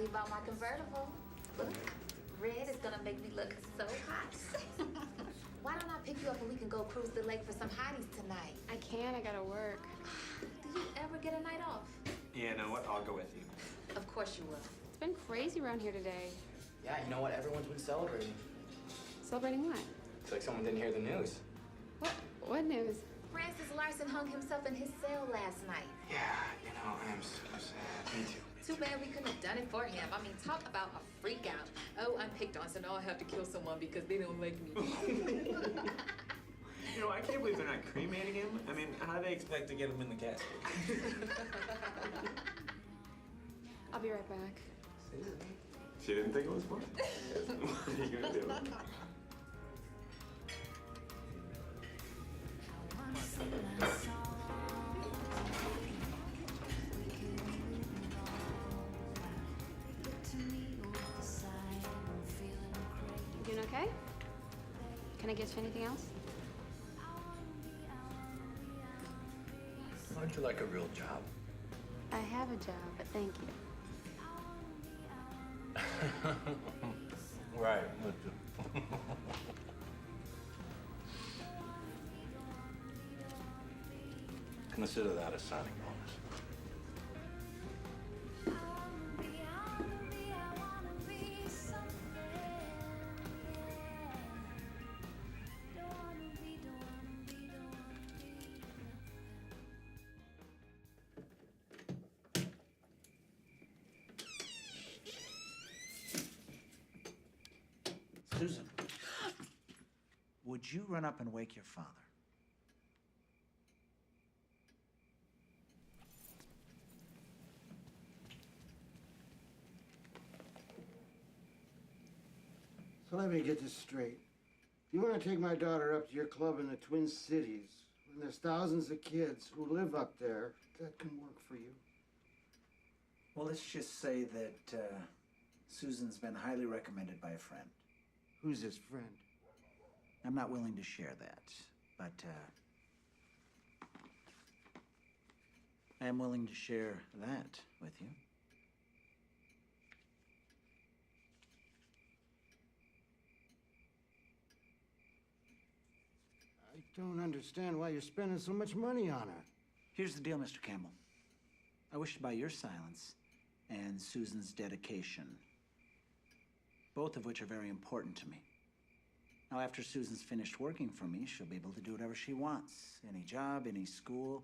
leave out my convertible. Look, red is gonna make me look so hot. Why don't I pick you up and we can go cruise the lake for some hotties tonight? I can't, I gotta work. Do you ever get a night off? Yeah, you know what? I'll go with you. Of course you will. It's been crazy around here today. Yeah, you know what? Everyone's been celebrating. Celebrating what? It's like someone didn't hear the news. What news? Francis Larson hung himself in his cell last night. Yeah, you know, I am so sad. Me too. Too bad we couldn't have done it for him. I mean, talk about a freak out. Oh, I'm picked on, so now I have to kill someone because they don't like me. You know, I can't believe they're not cremating him. I mean, how do they expect to get him in the casket? I'll be right back. She didn't think it was fun? What are you gonna do? You doing okay? Can I get you anything else? How'd you like a real job? I have a job, but thank you. Right. Consider that a signing bonus. Susan, would you run up and wake your father? So let me get this straight. You want to take my daughter up to your club in the Twin Cities, when there's thousands of kids who live up there, that can work for you? Well, let's just say that Susan's been highly recommended by a friend. Who's his friend? I'm not willing to share that, but I am willing to share that with you. I don't understand why you're spending so much money on her. Here's the deal, Mr. Campbell. I wish to buy your silence and Susan's dedication, both of which are very important to me. Now, after Susan's finished working for me, she'll be able to do whatever she wants. Any job, any school,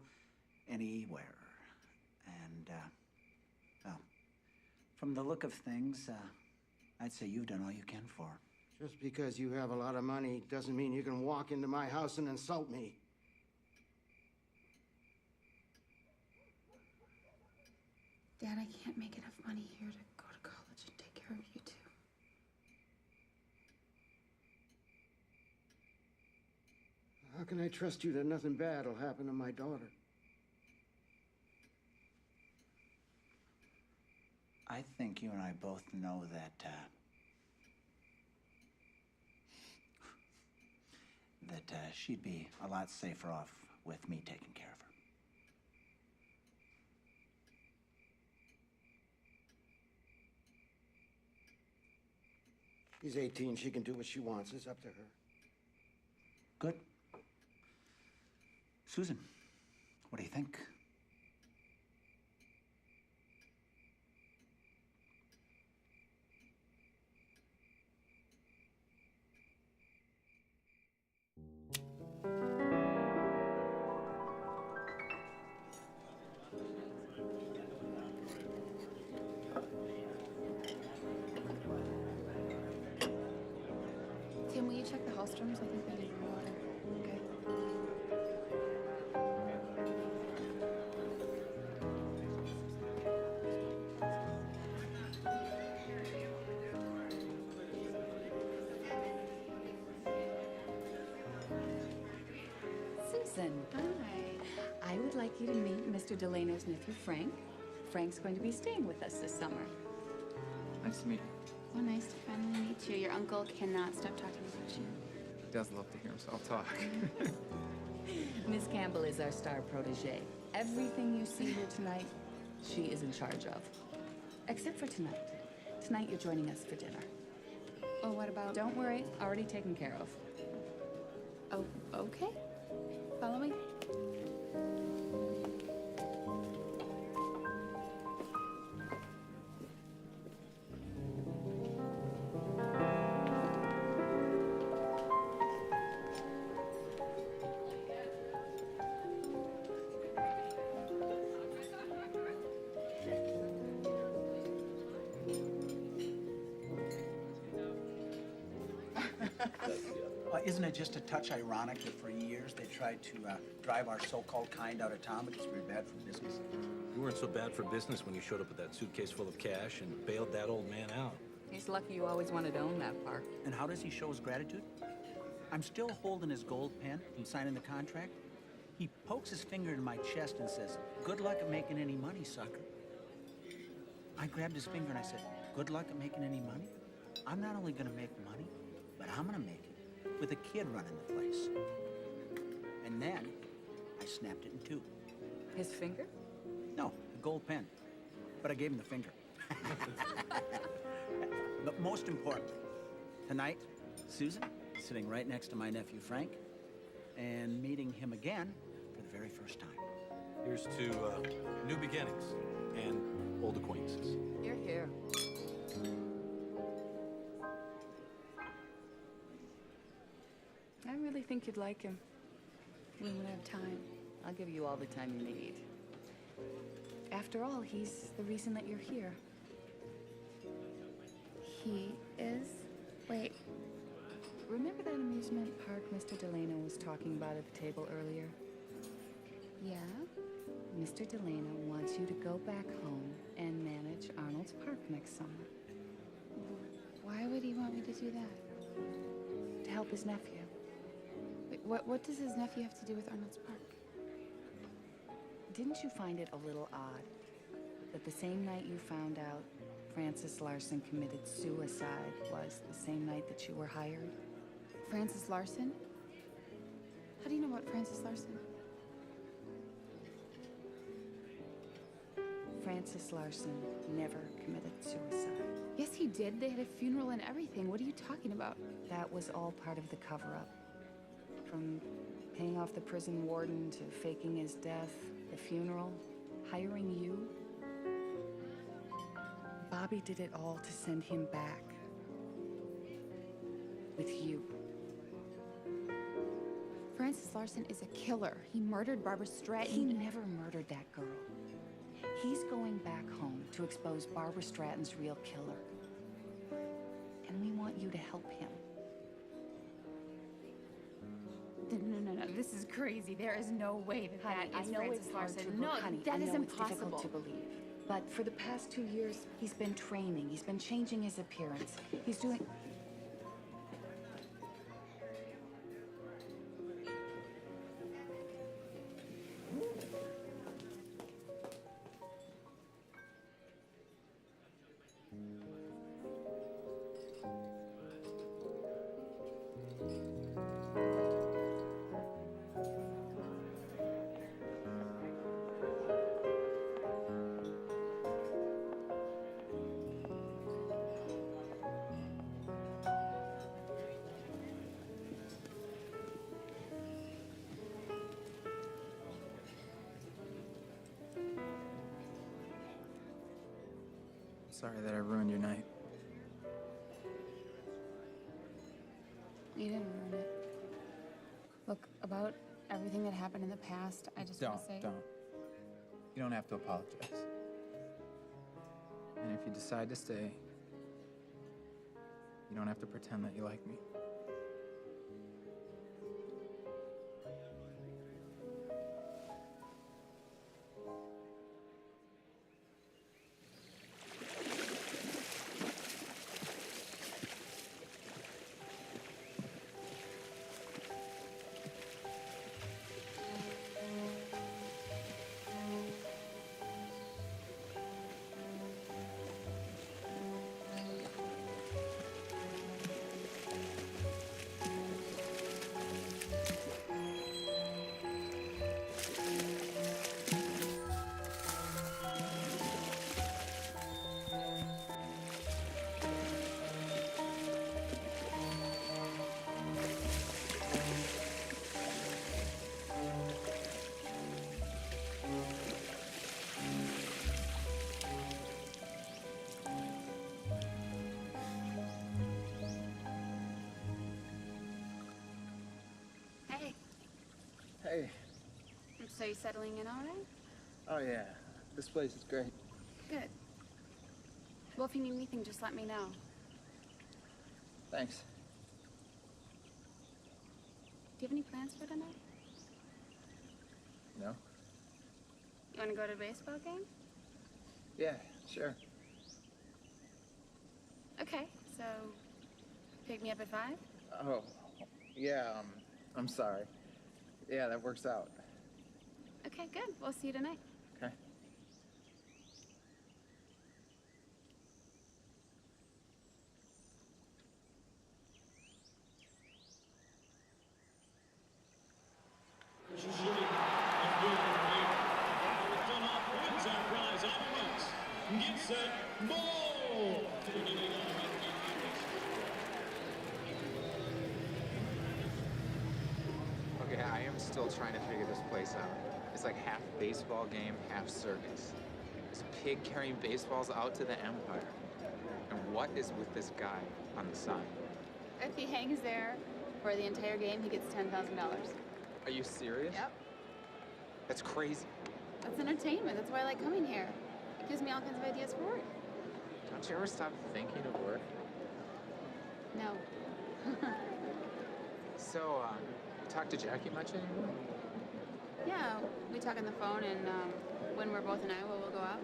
anywhere. And, well, from the look of things, I'd say you've done all you can for her. Just because you have a lot of money doesn't mean you can walk into my house and insult me. Dad, I can't make enough money here to go to college and take care of you two. How can I trust you that nothing bad will happen to my daughter? I think you and I both know that, she'd be a lot safer off with me taking care of her. She's 18. She can do what she wants. It's up to her. Good. Susan, what do you think? Tim, will you check the Hallstroms? I think they need more water. Okay. Susan. Hi. I would like you to meet Mr. Delano's nephew, Frank. Frank's going to be staying with us this summer. Nice to meet you. Well, nice to finally meet you. Your uncle cannot stop talking about you. He does love to hear himself talk. Miss Campbell is our star protege. Everything you see here tonight, she is in charge of. Except for tonight. Tonight you're joining us for dinner. Oh, what about... Don't worry, already taken care of. Oh, okay. Follow me. Isn't it just a touch ironic that for years they tried to drive our so-called kind out of town because we were bad for business? You weren't so bad for business when you showed up with that suitcase full of cash and bailed that old man out. He's lucky you always wanted to own that park. And how does he show his gratitude? I'm still holding his gold pen from signing the contract. He pokes his finger in my chest and says, "Good luck at making any money, sucker." I grabbed his finger and I said, "Good luck at making any money? I'm not only gonna make money, but I'm gonna make it with a kid running the place." And then I snapped it in two. His finger? No, the gold pen. But I gave him the finger. But most important, tonight, Susan is sitting right next to my nephew Frank and meeting him again for the very first time. Here's to new beginnings and old acquaintances. You're here. I really think you'd like him. When would I have time? I'll give you all the time you need. After all, he's the reason that you're here. He is? Wait. Remember that amusement park Mr. Delano was talking about at the table earlier? Yeah? Mr. Delano wants you to go back home and manage Arnold's Park next summer. Why would he want me to do that? To help his nephew. Wait, what does his nephew have to do with Arnold's Park? Didn't you find it a little odd that the same night you found out Francis Larson committed suicide was the same night that you were hired? Francis Larson? How do you know about Francis Larson? Francis Larson never committed suicide. Yes, he did. They had a funeral and everything. What are you talking about? That was all part of the cover-up. From paying off the prison warden to faking his death, the funeral, hiring you. Bobby did it all to send him back. With you. Francis Larson is a killer. He murdered Barbara Stratton. He never murdered that girl. He's going back home to expose Barbara Stratton's real killer. And we want you to help him. No. This is crazy. There is no way that Honey, that is I know Francis it's hard Larson. to No, honey, that I is know it's impossible. difficult to believe. But for the past 2 years, he's been training. He's been changing his appearance. He's doing... Sorry that I ruined your night. You didn't ruin it. Look, about everything that happened in the past, I just want to say... Don't. You don't have to apologize. And if you decide to stay, you don't have to pretend that you like me. Hey. So you settling in all right? Oh, yeah. This place is great. Good. Well, if you need anything, just let me know. Thanks. Do you have any plans for tonight? No? You want to go to a baseball game? Yeah, sure. Okay, so pick me up at 5? Oh, yeah, I'm sorry. Yeah, that works out. Okay, good. We'll see you tonight. Okay. Get set, ball! Okay, I am still trying to figure this place out. It's like half baseball game, half circus. This pig carrying baseballs out to the Empire. And what is with this guy on the side? If he hangs there for the entire game, he gets $10,000. Are you serious? Yep. That's crazy. That's entertainment. That's why I like coming here. It gives me all kinds of ideas for work. Don't you ever stop thinking of work? No. So, talk to Jackie much anymore? Yeah, we talk on the phone, and when we're both in Iowa, we'll go out.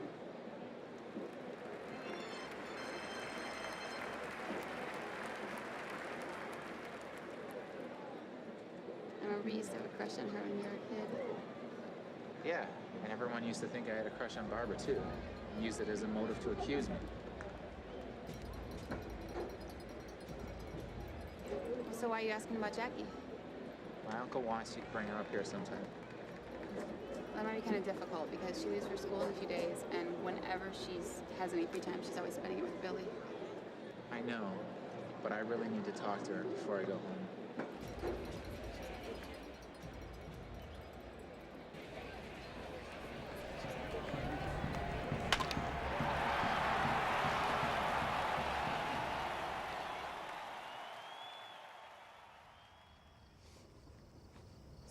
I remember you used to have a crush on her when you were a kid. Yeah, and everyone used to think I had a crush on Barbara, too. And used it as a motive to accuse me. So why are you asking about Jackie? My uncle wants you to bring her up here sometime. That might be kind of difficult because she leaves for school in a few days, and whenever she has any free time, she's always spending it with Billy. I know, but I really need to talk to her before I go home.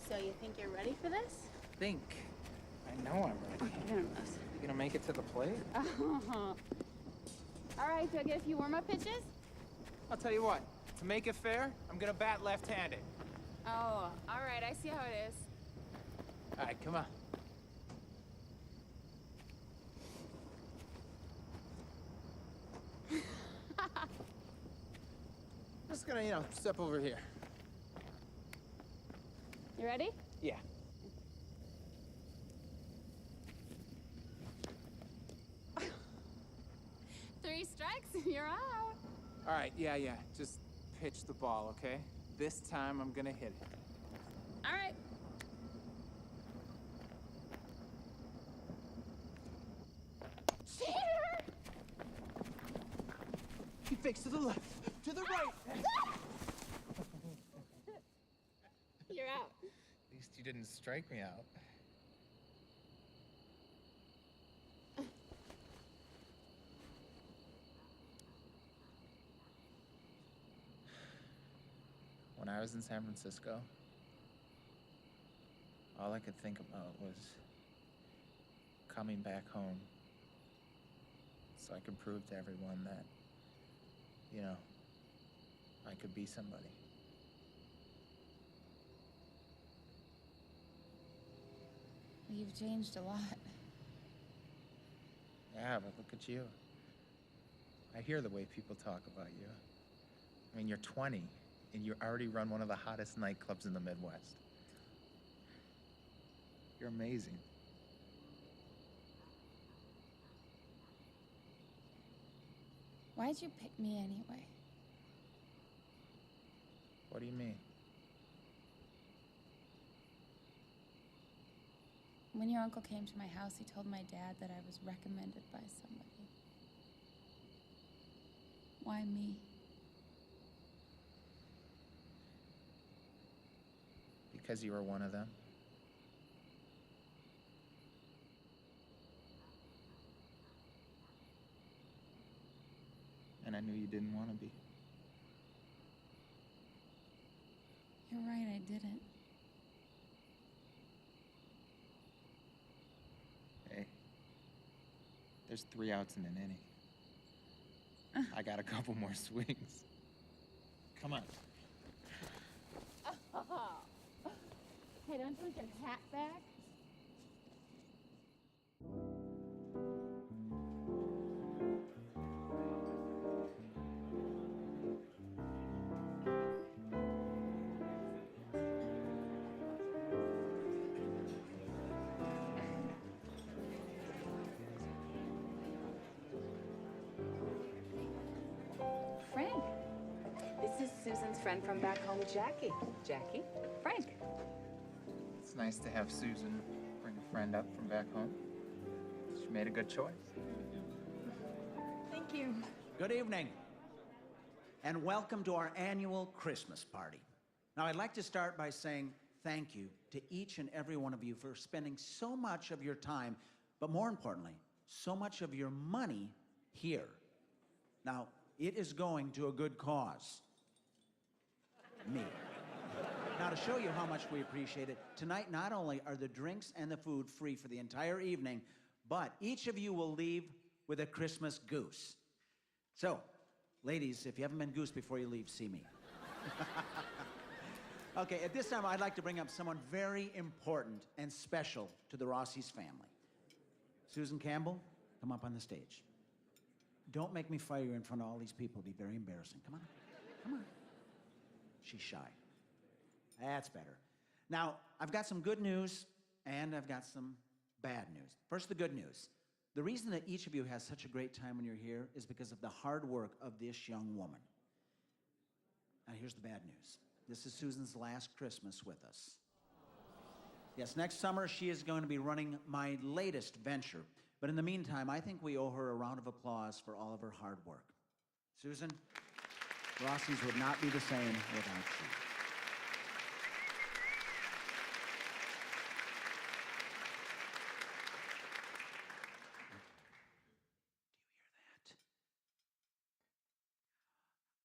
So you think you're ready for this? Think. I know I'm ready. I don't know. You gonna make it to the plate? All right, do I get a few warm-up pitches? I'll tell you what. To make it fair, I'm gonna bat left-handed. Oh, all right, I see how it is. All right, come on. Just gonna, step over here. You ready? Yeah. Three strikes and you're out. All right, yeah. Just pitch the ball, okay? This time I'm gonna hit it. All right. Cheater! He fakes to the left, to the right. You're out. At least you didn't strike me out. When I was in San Francisco, all I could think about was coming back home so I could prove to everyone that, I could be somebody. You've changed a lot. Yeah, but look at you. I hear the way people talk about you. I mean, you're 20, and you already run one of the hottest nightclubs in the Midwest. You're amazing. Why'd you pick me anyway? What do you mean? When your uncle came to my house, he told my dad that I was recommended by somebody. Why me? Because you were one of them. And I knew you didn't want to be. You're right, I didn't. There's 3 outs in an inning. I got a couple more swings. Come on. Hey, don't you like your hat back? Frank, this is Susan's friend from back home, Jackie. Jackie, Frank. It's nice to have Susan bring a friend up from back home. She made a good choice. Thank you. Good evening, and welcome to our annual Christmas party. Now, I'd like to start by saying thank you to each and every one of you for spending so much of your time, but more importantly, so much of your money here. Now, it is going to a good cause. Me. Now, to show you how much we appreciate it, tonight not only are the drinks and the food free for the entire evening, but each of you will leave with a Christmas goose. So, ladies, if you haven't been goose before you leave, see me. Okay, at this time, I'd like to bring up someone very important and special to the Rossi's family. Susan Campbell, come up on the stage. Don't make me fire you in front of all these people. It'd be very embarrassing. Come on, come on. She's shy. That's better. Now, I've got some good news, and I've got some bad news. First, the good news. The reason that each of you has such a great time when you're here is because of the hard work of this young woman. Now, here's the bad news. This is Susan's last Christmas with us. Yes, next summer, she is going to be running my latest venture. But in the meantime, I think we owe her a round of applause for all of her hard work. Susan, Rossi's would not be the same without you.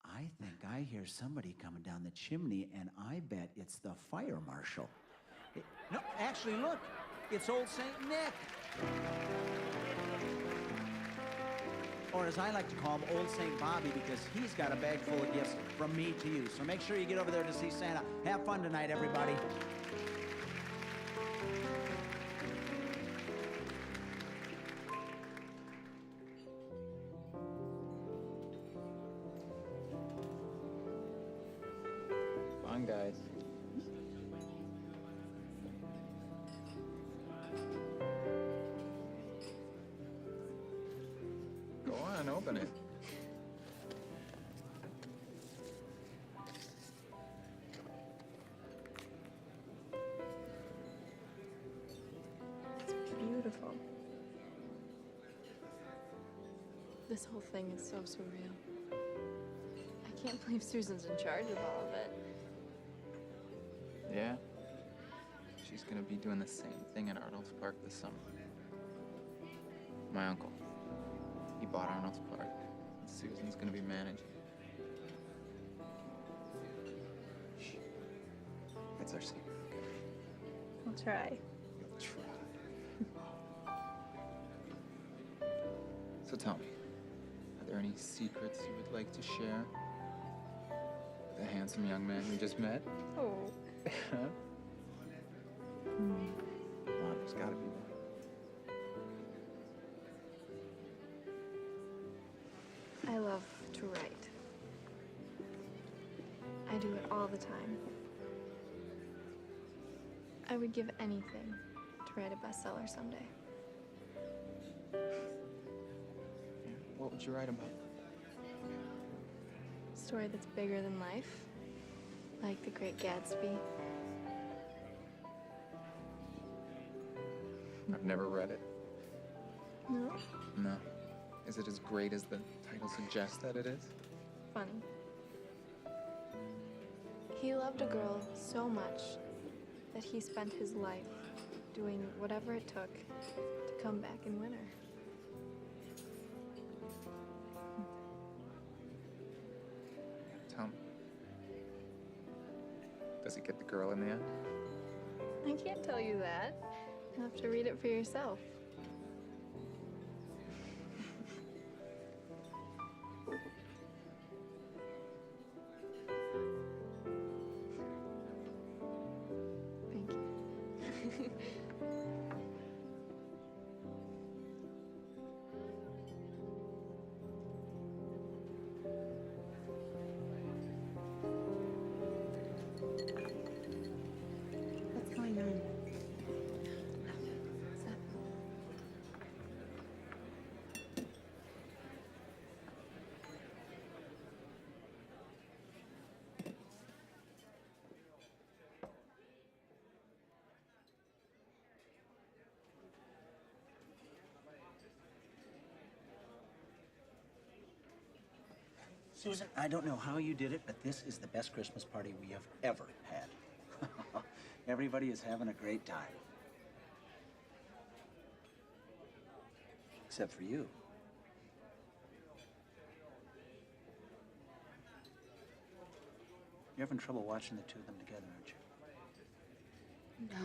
I think I hear somebody coming down the chimney, and I bet it's the fire marshal. No, actually, look, it's old St. Nick. Or as I like to call him, old St. Bobby, because he's got a bag full of gifts from me to you. So make sure you get over there to see Santa. Have fun tonight, everybody. Fun, guys. Go on, open it. It's beautiful. This whole thing is so surreal. I can't believe Susan's in charge of all of it. Yeah. She's gonna be doing the same thing at Arnolds Park this summer. My uncle, he bought Arnolds Park. Susan's gonna be managing. Shh. It's our secret, okay? I'll try. You'll try. So tell me, are there any secrets you would like to share? The handsome young man we just met? Oh. Come on, there's gotta be one. I love to write. I do it all the time. I would give anything to write a bestseller someday. Yeah, what would you write about? A story that's bigger than life, like The Great Gatsby. I've never read it. No? No. Is it as great as the title suggests that it is? Funny. He loved a girl so much that he spent his life doing whatever it took to come back and win her. Tell me. Does he get the girl in the end? I can't tell you that. You'll have to read it for yourself. What's going on? Susan, I don't know how you did it, but this is the best Christmas party we have ever had. Everybody is having a great time. Except for you. You're having trouble watching the two of them together, aren't you?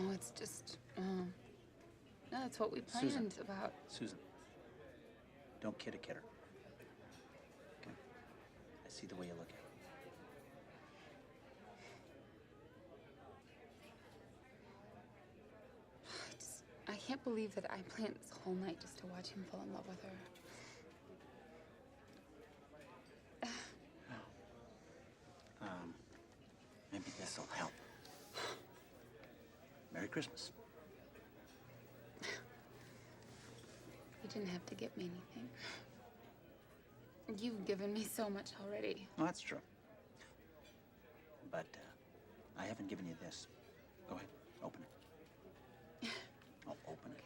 No, it's just, no, that's what we planned Susan. about. Susan, don't kid a kidder. Okay? I see the way you look at it. I can't believe that I planned this whole night just to watch him fall in love with her. Maybe this'll help. Merry Christmas. You didn't have to get me anything. You've given me so much already. Well, that's true. But I haven't given you this. Go ahead, open it. I'll open it.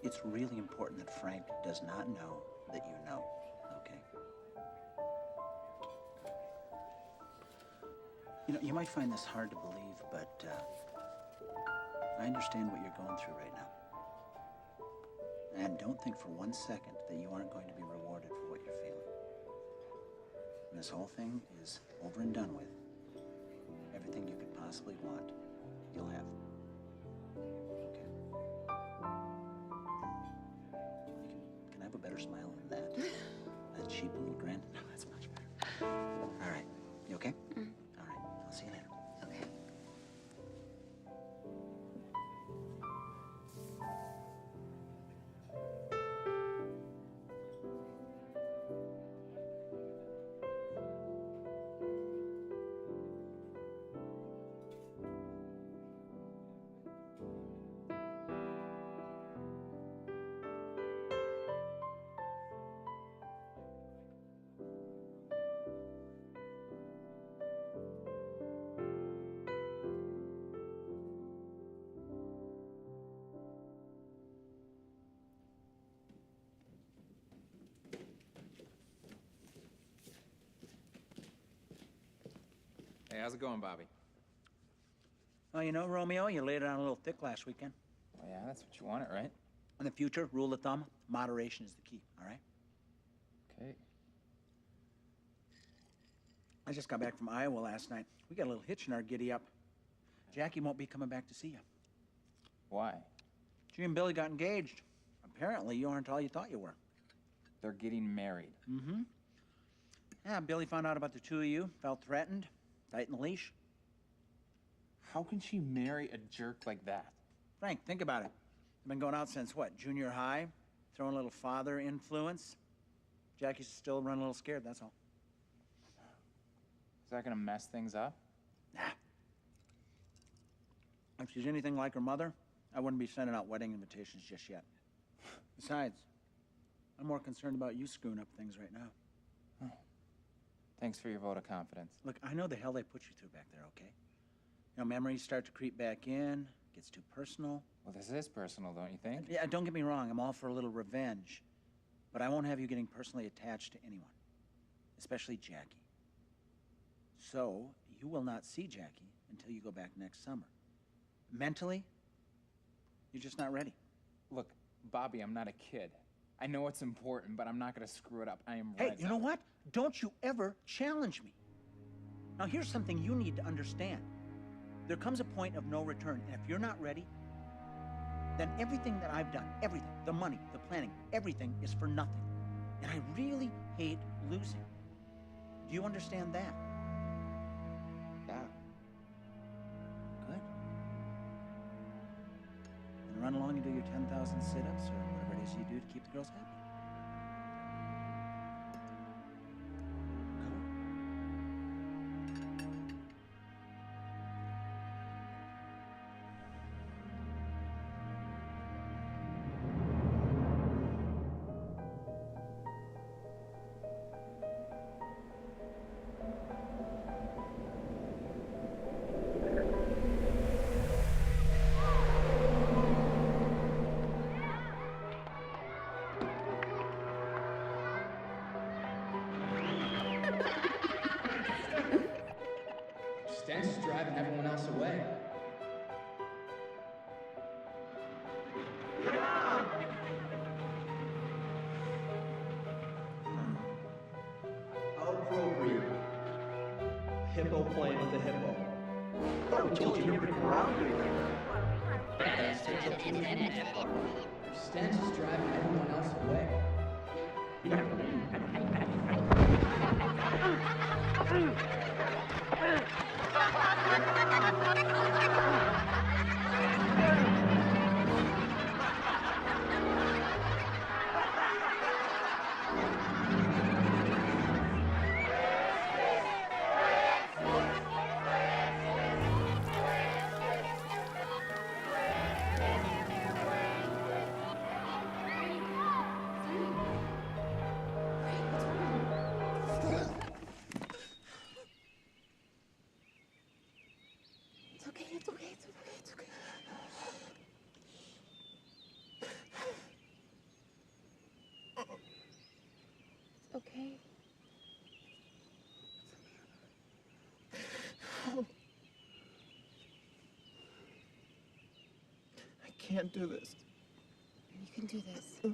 It's really important that Frank does not know that you know, okay? You know, you might find this hard to believe, but I understand what you're going through right now. And don't think for 1 second that you aren't going to be rewarded for what you're feeling. When this whole thing is over and done with, everything you could possibly want, you'll have. Okay? Can I have a better smile than that? That cheap little grin? No, that's much better. All right. You okay? Mm. All right. I'll see you later. Okay. Hey, how's it going, Bobby? Well, you know, Romeo, you laid it on a little thick last weekend. Well, yeah, that's what you wanted, right? In the future, rule of thumb, moderation is the key, all right? Okay. I just got back from Iowa last night. We got a little hitch in our giddy-up. Jackie won't be coming back to see you. Why? She and Billy got engaged. Apparently, you aren't all you thought you were. They're getting married. Mm-hmm. Yeah, Billy found out about the two of you, felt threatened, tightened the leash. How can she marry a jerk like that? Frank, think about it. I've been going out since, what, junior high? Throwing a little father influence. Jackie's still running a little scared, that's all. Is that gonna mess things up? Nah. If she's anything like her mother, I wouldn't be sending out wedding invitations just yet. Besides, I'm more concerned about you screwing up things right now. Oh. Thanks for your vote of confidence. Look, I know the hell they put you through back there, okay? You know, memories start to creep back in, gets too personal. Well, this is personal, don't you think? Yeah, don't get me wrong, I'm all for a little revenge. But I won't have you getting personally attached to anyone, especially Jackie. So, you will not see Jackie until you go back next summer. Mentally, you're just not ready. Look, Bobby, I'm not a kid. I know it's important, but I'm not gonna screw it up. I am Hey, right. you know what? Don't you ever challenge me. Now, here's something you need to understand. There comes a point of no return, and if you're not ready, then everything that I've done, everything, the money, the planning, everything is for nothing. And I really hate losing. Do you understand that? Yeah. Good. Then run along and do your 10,000 sit-ups or whatever it is you do to keep the girls happy. Sten's is driving everyone else away. How appropriate. Hippo playing with a hippo. I told you never to come around here. Sten's is driving everyone else away. Okay. I can't do this. You can do this. Yes,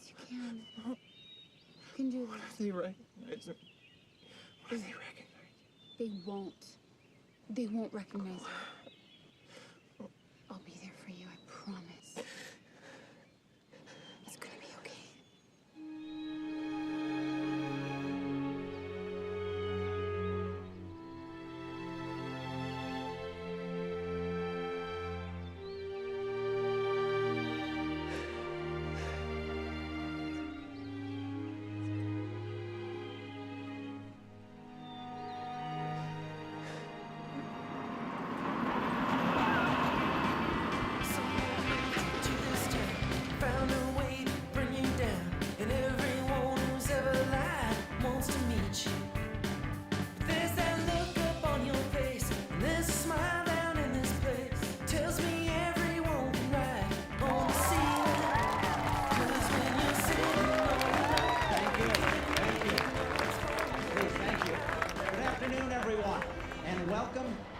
you can. You can do What this. if they recognize him? What if they recognize him? They won't. They won't recognize you. I'll be there for you, I promise. It's gonna be okay.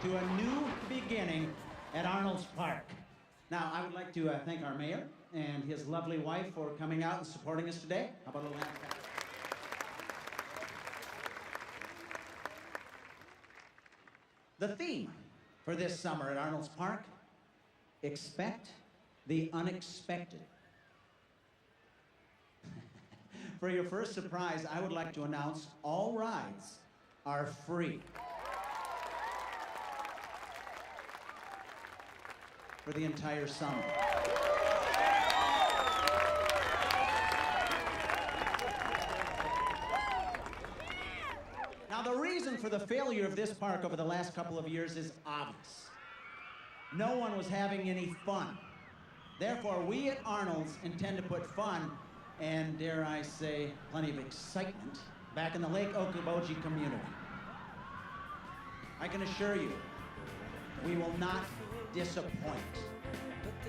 To a new beginning at Arnolds Park. Now, I would like to thank our mayor and his lovely wife for coming out and supporting us today. How about a little hand clap? The theme for this summer at Arnolds Park, expect the unexpected. For your first surprise, I would like to announce all rides are free. For the entire summer. Now, the reason for the failure of this park over the last couple of years is obvious. No one was having any fun. Therefore, we at Arnold's intend to put fun and, dare I say, plenty of excitement back in the Lake Okoboji community. I can assure you, we will not disappoint.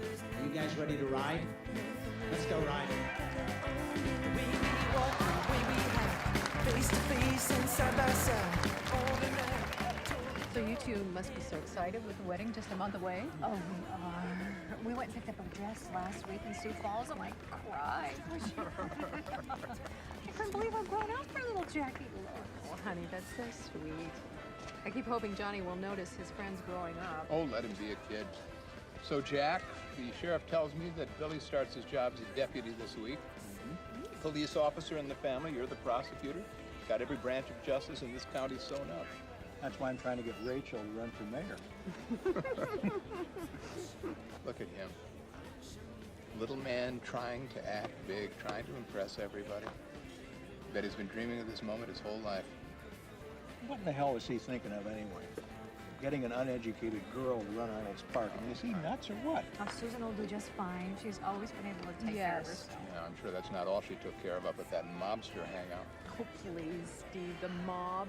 Are you guys ready to ride? Let's go ride. Face to face and side by side. So you two must be so excited with the wedding just a month away? Oh, we are. We went and picked up a dress last week in Sioux Falls and I cried. I couldn't believe I've grown up for little Jackie. Oh, honey, that's so sweet. I keep hoping Johnny will notice his friends growing up. Oh, let him be a kid. So, Jack, the sheriff tells me that Billy starts his job as a deputy this week. Police officer in the family, you're the prosecutor. Got every branch of justice in this county sewn up. That's why I'm trying to get Rachel to run for mayor. Look at him. Little man trying to act big, trying to impress everybody. Bet he's been dreaming of this moment his whole life. What in the hell was he thinking of anyway? Getting an uneducated girl to run Arnolds Park. I mean, is he nuts or what? Oh, Susan will do just fine. She's always been able to take care of herself. Yeah, I'm sure that's not all she took care of up at that mobster hangout. Oh, please, Steve, the mob.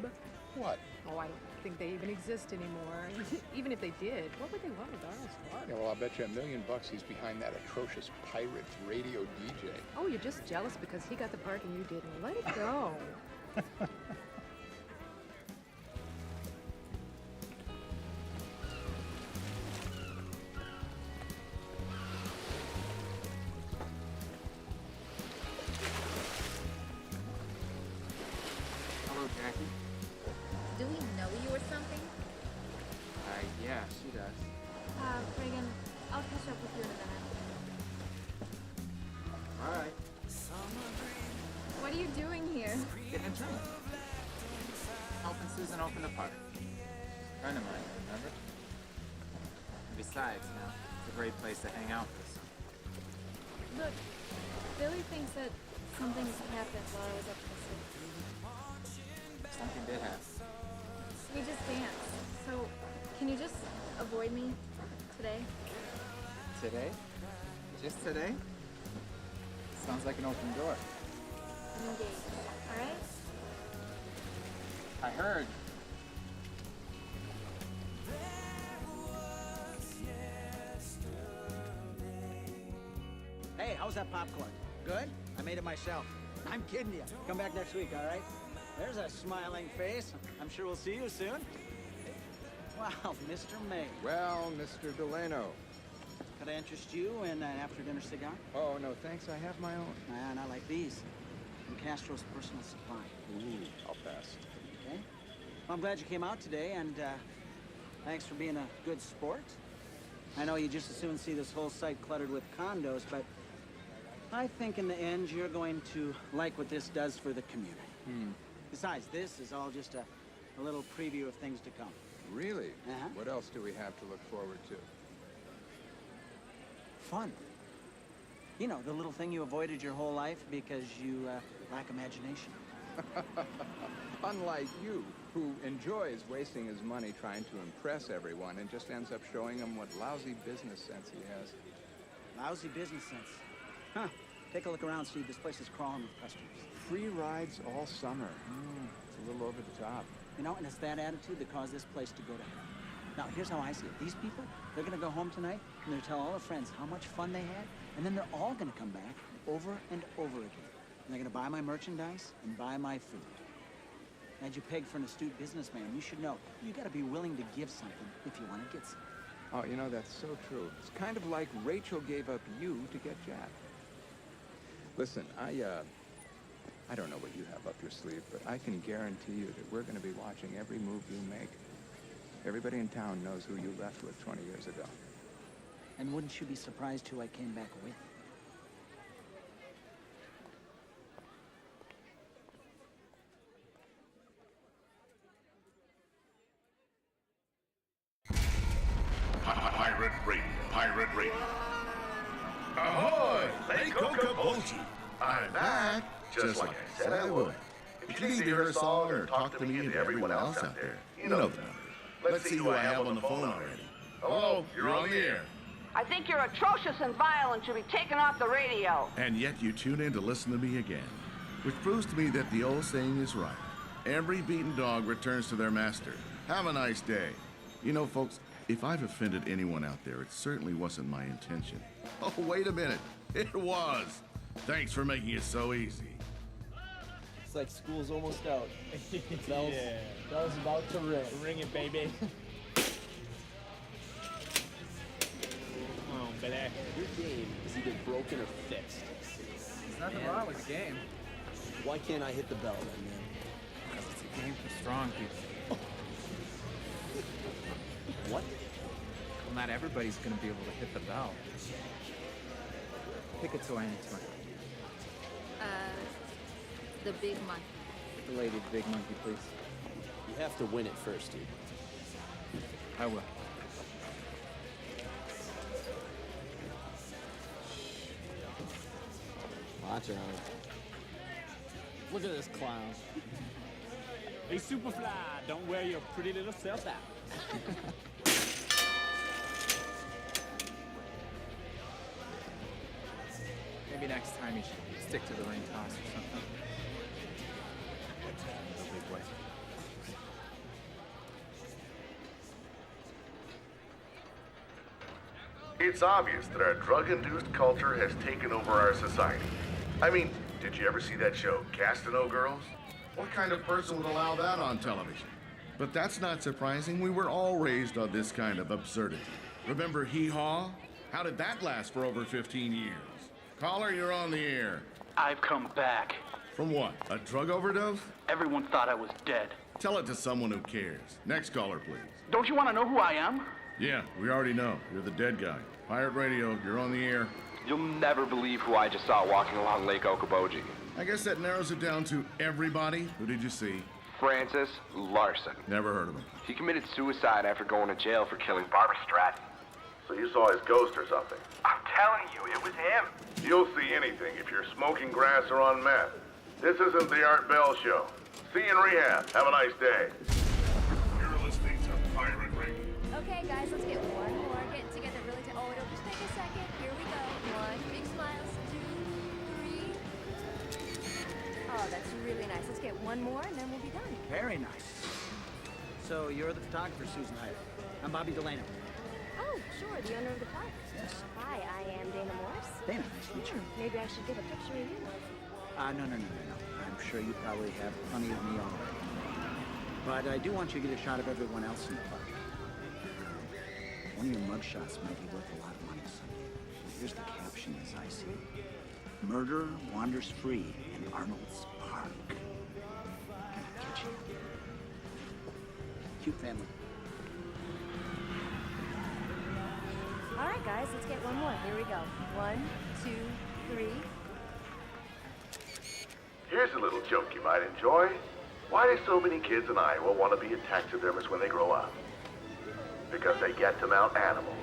What? Oh, I don't think they even exist anymore. Even if they did, what would they want with Arnold's Park? Yeah, well, I'll bet you $1 million he's behind that atrocious pirate radio DJ. Oh, you're just jealous because he got the park and you didn't. Let it go. Hello, Jackie. Do we know you or something? Yeah, she does. Reagan, I'll catch up with you in a minute. All right. What are you doing here? Getting a drink. Helping Susan open the park. Friend of mine, remember? Besides, you know, it's a great place to hang out for the summer. Look, Billy thinks that something happened while I was up in the city. Something did happen. We just danced. So, can you just avoid me today? Today? Just today? Sounds like an open door. I'm engaged, all right? I heard. Hey, how's that popcorn? Good? I made it myself. I'm kidding you. Come back next week, all right? There's a smiling face. I'm sure we'll see you soon. Wow, Mr. May. Well, Mr. Delano. Could I interest you in an after-dinner cigar? Oh, no, thanks. I have my own. Not like these. From Castro's personal supply. Ooh, I'll pass. Okay. Well, I'm glad you came out today, and thanks for being a good sport. I know you just as soon see this whole site cluttered with condos, but I think in the end you're going to like what this does for the community. Besides, this is all just a little preview of things to come. Really? Uh-huh. What else do we have to look forward to? Fun. You know, the little thing you avoided your whole life because you lack imagination. Unlike you, who enjoys wasting his money trying to impress everyone and just ends up showing them what lousy business sense he has. Lousy business sense. Huh. Take a look around, Steve. This place is crawling with customers. Free rides all summer. It's a little over the top. You know, and it's that attitude that caused this place to go to hell. Now, here's how I see it. These people, they're gonna go home tonight, and they'll tell all their friends how much fun they had, and then they're all gonna come back over and over again. And they're gonna buy my merchandise and buy my food. As you peg for an astute businessman, you should know, you gotta be willing to give something if you wanna get something. Oh, you know, that's so true. It's kind of like Rachel gave up you to get Jack. Listen, I don't know what you have up your sleeve, but I can guarantee you that we're going to be watching every move you make. Everybody in town knows who you left with 20 years ago. And wouldn't you be surprised who I came back with? Pirate Radio. Ahoy! Lake Coca-Cola. I'm back, just like I said I would. If you need to hear a song or talk to me and everyone else out there, you know the numbers. Let's see who I have on the phone already. Hello, you're on the air. I think you're atrocious and vile and should be taken off the radio. And yet you tune in to listen to me again, which proves to me that the old saying is right. Every beaten dog returns to their master. Have a nice day. You know, folks, if I've offended anyone out there, it certainly wasn't my intention. Oh, wait a minute. It was. Thanks for making it so easy. It's like school's almost out. Bell's about to ring. Ring it, baby. Oh, baby. Your game is either broken or fixed. There's nothing wrong with the game. Why can't I hit the bell then, man? Because it's a game for strong people. What? Come not everybody's gonna be able to hit the bell. Pick a toy anytime. The big monkey. The lady, the big monkey, please. You have to win it first, dude. I will. Watch out. Look at this clown. Hey, Superfly, don't wear your pretty little self out. Maybe next time you should stick to the ring toss or something. No big way. It's obvious that our drug-induced culture has taken over our society. I mean, did you ever see that show, Castano Girls? What kind of person would allow that on television? But that's not surprising. We were all raised on this kind of absurdity. Remember Hee Haw? How did that last for over 15 years? Caller, you're on the air. I've come back. From what? A drug overdose? Everyone thought I was dead. Tell it to someone who cares. Next caller, please. Don't you want to know who I am? Yeah, we already know. You're the dead guy. Pirate Radio, you're on the air. You'll never believe who I just saw walking along Lake Okoboji. I guess that narrows it down to everybody. Who did you see? Francis Larson. Never heard of him. He committed suicide after going to jail for killing Barbara Stratton. So you saw his ghost or something? I'm telling you, it was him. You'll see anything if you're smoking grass or on meth. This isn't the Art Bell Show. See you in rehab. Have a nice day. You're listening to Pirate Radio. Okay, guys, let's get one more. Getting together really oh, it'll just take a second. Here we go. One, big smiles. 2, 3. Oh, that's really nice. Let's get one more, and then we'll be done. Very nice. So you're the photographer, Susan Hyder. I'm Bobby Delano. Oh, sure, the owner of the park. Yes. Hi, I am Dana Morris. Dana, nice to meet you. Maybe I should get a picture of you. No. I'm sure you probably have plenty of me already. But I do want you to get a shot of everyone else in the park. One of your mugshots might be worth a lot of money someday. Here's the caption as I see it. Murder wanders free in Arnold's Park. Can I catch you? Cute family. All right, guys, let's get one more. Here we go. 1, 2, 3. Here's a little joke you might enjoy. Why do so many kids in Iowa want to be a taxidermist when they grow up? Because they get to mount animals.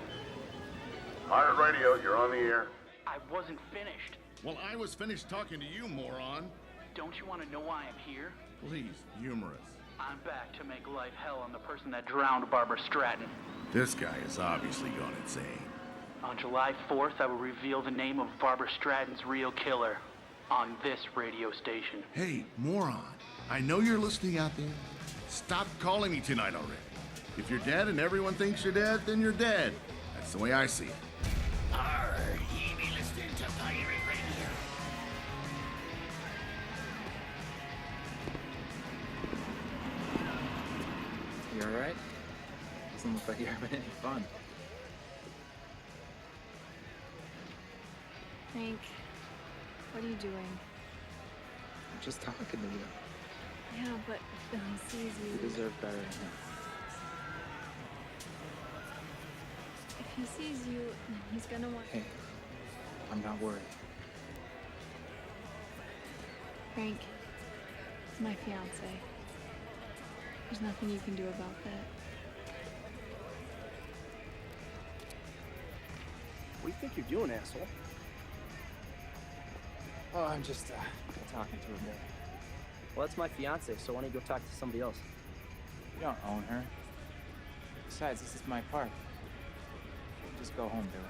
Pirate Radio, you're on the air. I wasn't finished. Well, I was finished talking to you, moron. Don't you want to know why I'm here? Please, humorous. I'm back to make life hell on the person that drowned Barbara Stratton. This guy is obviously gone insane. On July 4th, I will reveal the name of Barbara Stratton's real killer on this radio station. Hey, moron. I know you're listening out there. Stop calling me tonight already. If you're dead and everyone thinks you're dead, then you're dead. That's the way I see it. Arr, ye be listening to Pirate Radio. You alright? Doesn't look like you're having any fun. Hank, what are you doing? I'm just talking to you. Yeah, but if Billy sees You you... deserve better than that. If he sees you, then he's gonna want... Hey, I'm not worried. Frank, it's my fiance. There's nothing you can do about that. What do you think you're doing, asshole? Oh, I'm just talking to her more. Well, that's my fiance, so why don't you go talk to somebody else? You don't own her. Besides, this is my park. Just go home, Billy.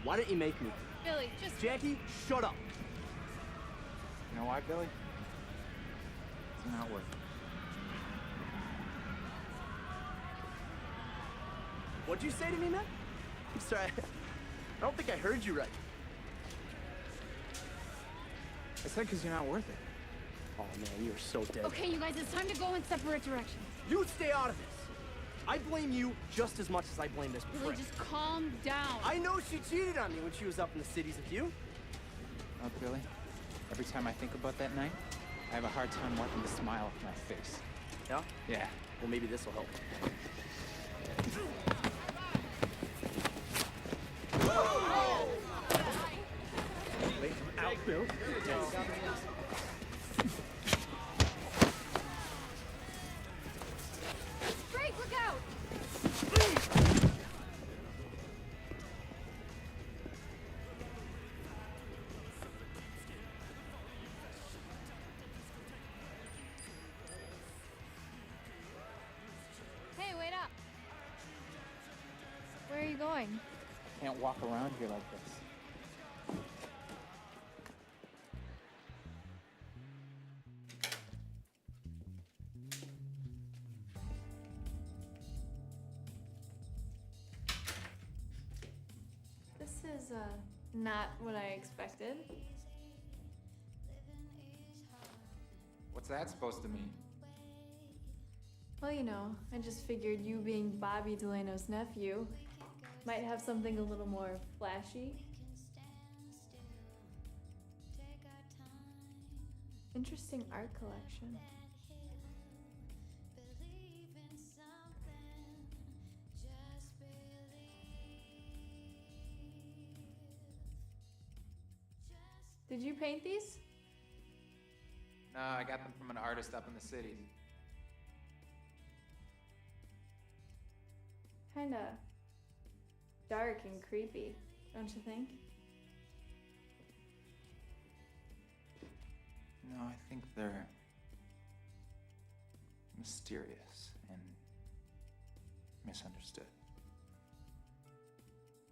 Why don't you make me? Billy, just... Jackie, shut up. You know why, Billy? It's not worth it. What'd you say to me, man? I'm sorry. I don't think I heard you right. I said because you're not worth it. Oh, man, you're so dead. Okay, you guys, it's time to go in separate directions. You stay out of this. I blame you just as much as I blame this Billy, prick. just calm down. I know she cheated on me when she was up in the cities with you. Oh, Billy, every time I think about that night, I have a hard time wiping the smile off my face. Yeah? Yeah. Well, maybe this will help. Out, Bill. Drake, look out! Hey, wait up. Where are you going? Can't walk around here like this. This is, not what I expected. What's that supposed to mean? Well, you know, I just figured you being Bobby Delano's nephew might have something a little more flashy. Interesting art collection. Did you paint these? No, I got them from an artist up in the cities. Kinda dark and creepy, don't you think? No, I think they're mysterious and misunderstood.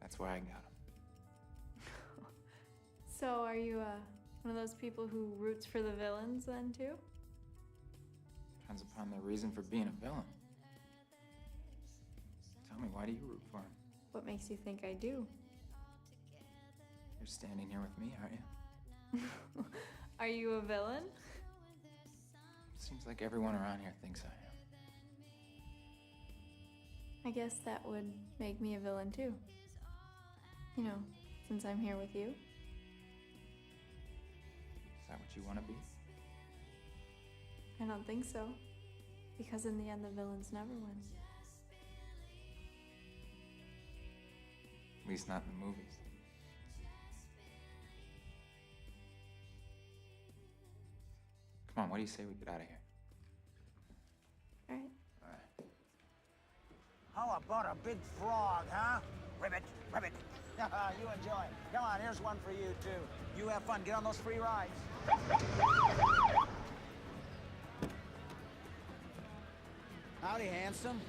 That's why I got them. So are you, one of those people who roots for the villains then, too? Depends upon their reason for being a villain. Tell me, why do you root for him? What makes you think I do? You're standing here with me, aren't you? Are you a villain? Seems like everyone around here thinks I am. I guess that would make me a villain, too. You know, since I'm here with you. Is that what you want to be? I don't think so. Because in the end, the villains never win. At least not in the movies. Come on, what do you say we get out of here? All right. All right. How about a big frog, huh? Ribbit, ribbit. You enjoy. Come on, here's one for you, too. You have fun. Get on those free rides. Howdy, handsome.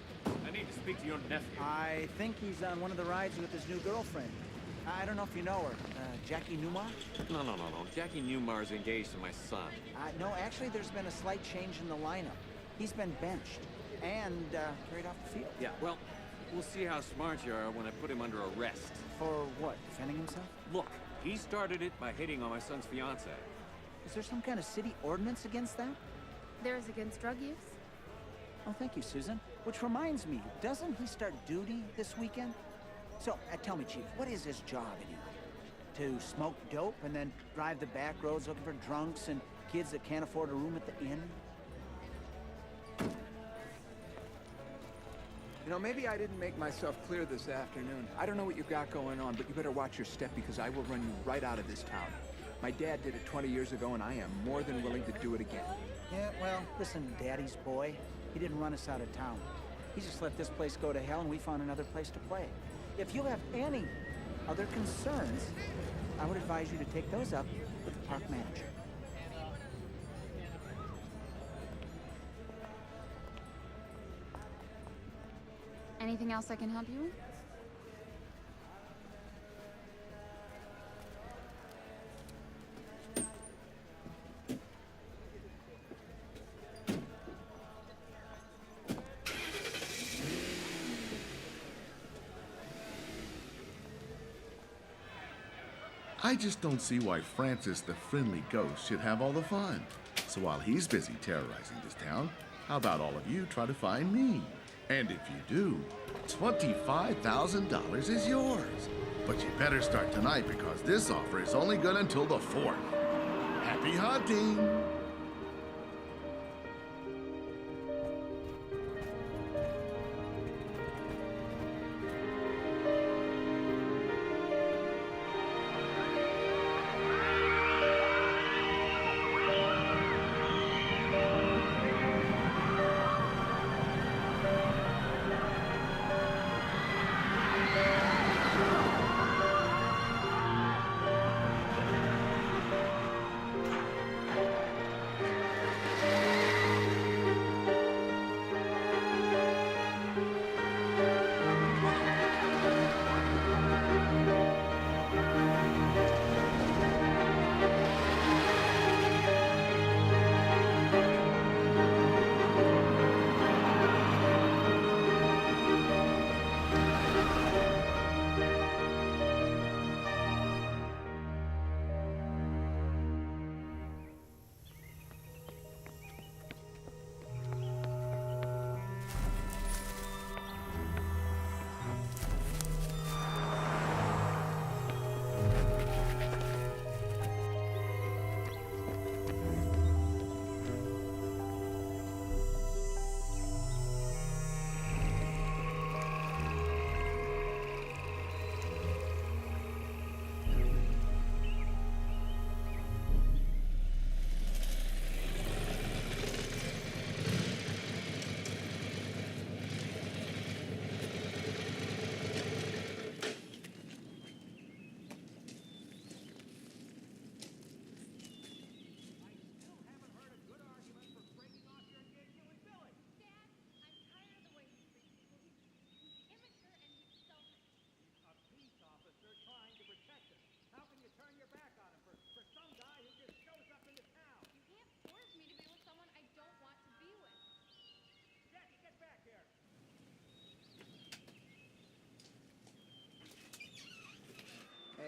I need to speak to your nephew. I think he's on one of the rides with his new girlfriend. I don't know if you know her. Jackie Newmar? No. Jackie Newmar's engaged to my son. No, actually, there's been a slight change in the lineup. He's been benched and carried off the field. Yeah, well, we'll see how smart you are when I put him under arrest. For what? Defending himself? Look, he started it by hitting on my son's fiancée. Is there some kind of city ordinance against that? There is against drug use. Oh, thank you, Susan. Which reminds me, doesn't he start duty this weekend? So, tell me, Chief, what is his job anyway? To smoke dope and then drive the back roads looking for drunks and kids that can't afford a room at the inn? You know, maybe I didn't make myself clear this afternoon. I don't know what you got going on, but you better watch your step because I will run you right out of this town. My dad did it 20 years ago, and I am more than willing to do it again. Yeah, well, listen, Daddy's boy. He didn't run us out of town. He just let this place go to hell, and we found another place to play. If you have any other concerns, I would advise you to take those up with the park manager. Anything else I can help you with? I just don't see why Francis the friendly ghost should have all the fun. So while he's busy terrorizing this town, how about all of you try to find me? And if you do, $25,000 is yours. But you better start tonight because this offer is only good until the 4th. Happy hunting!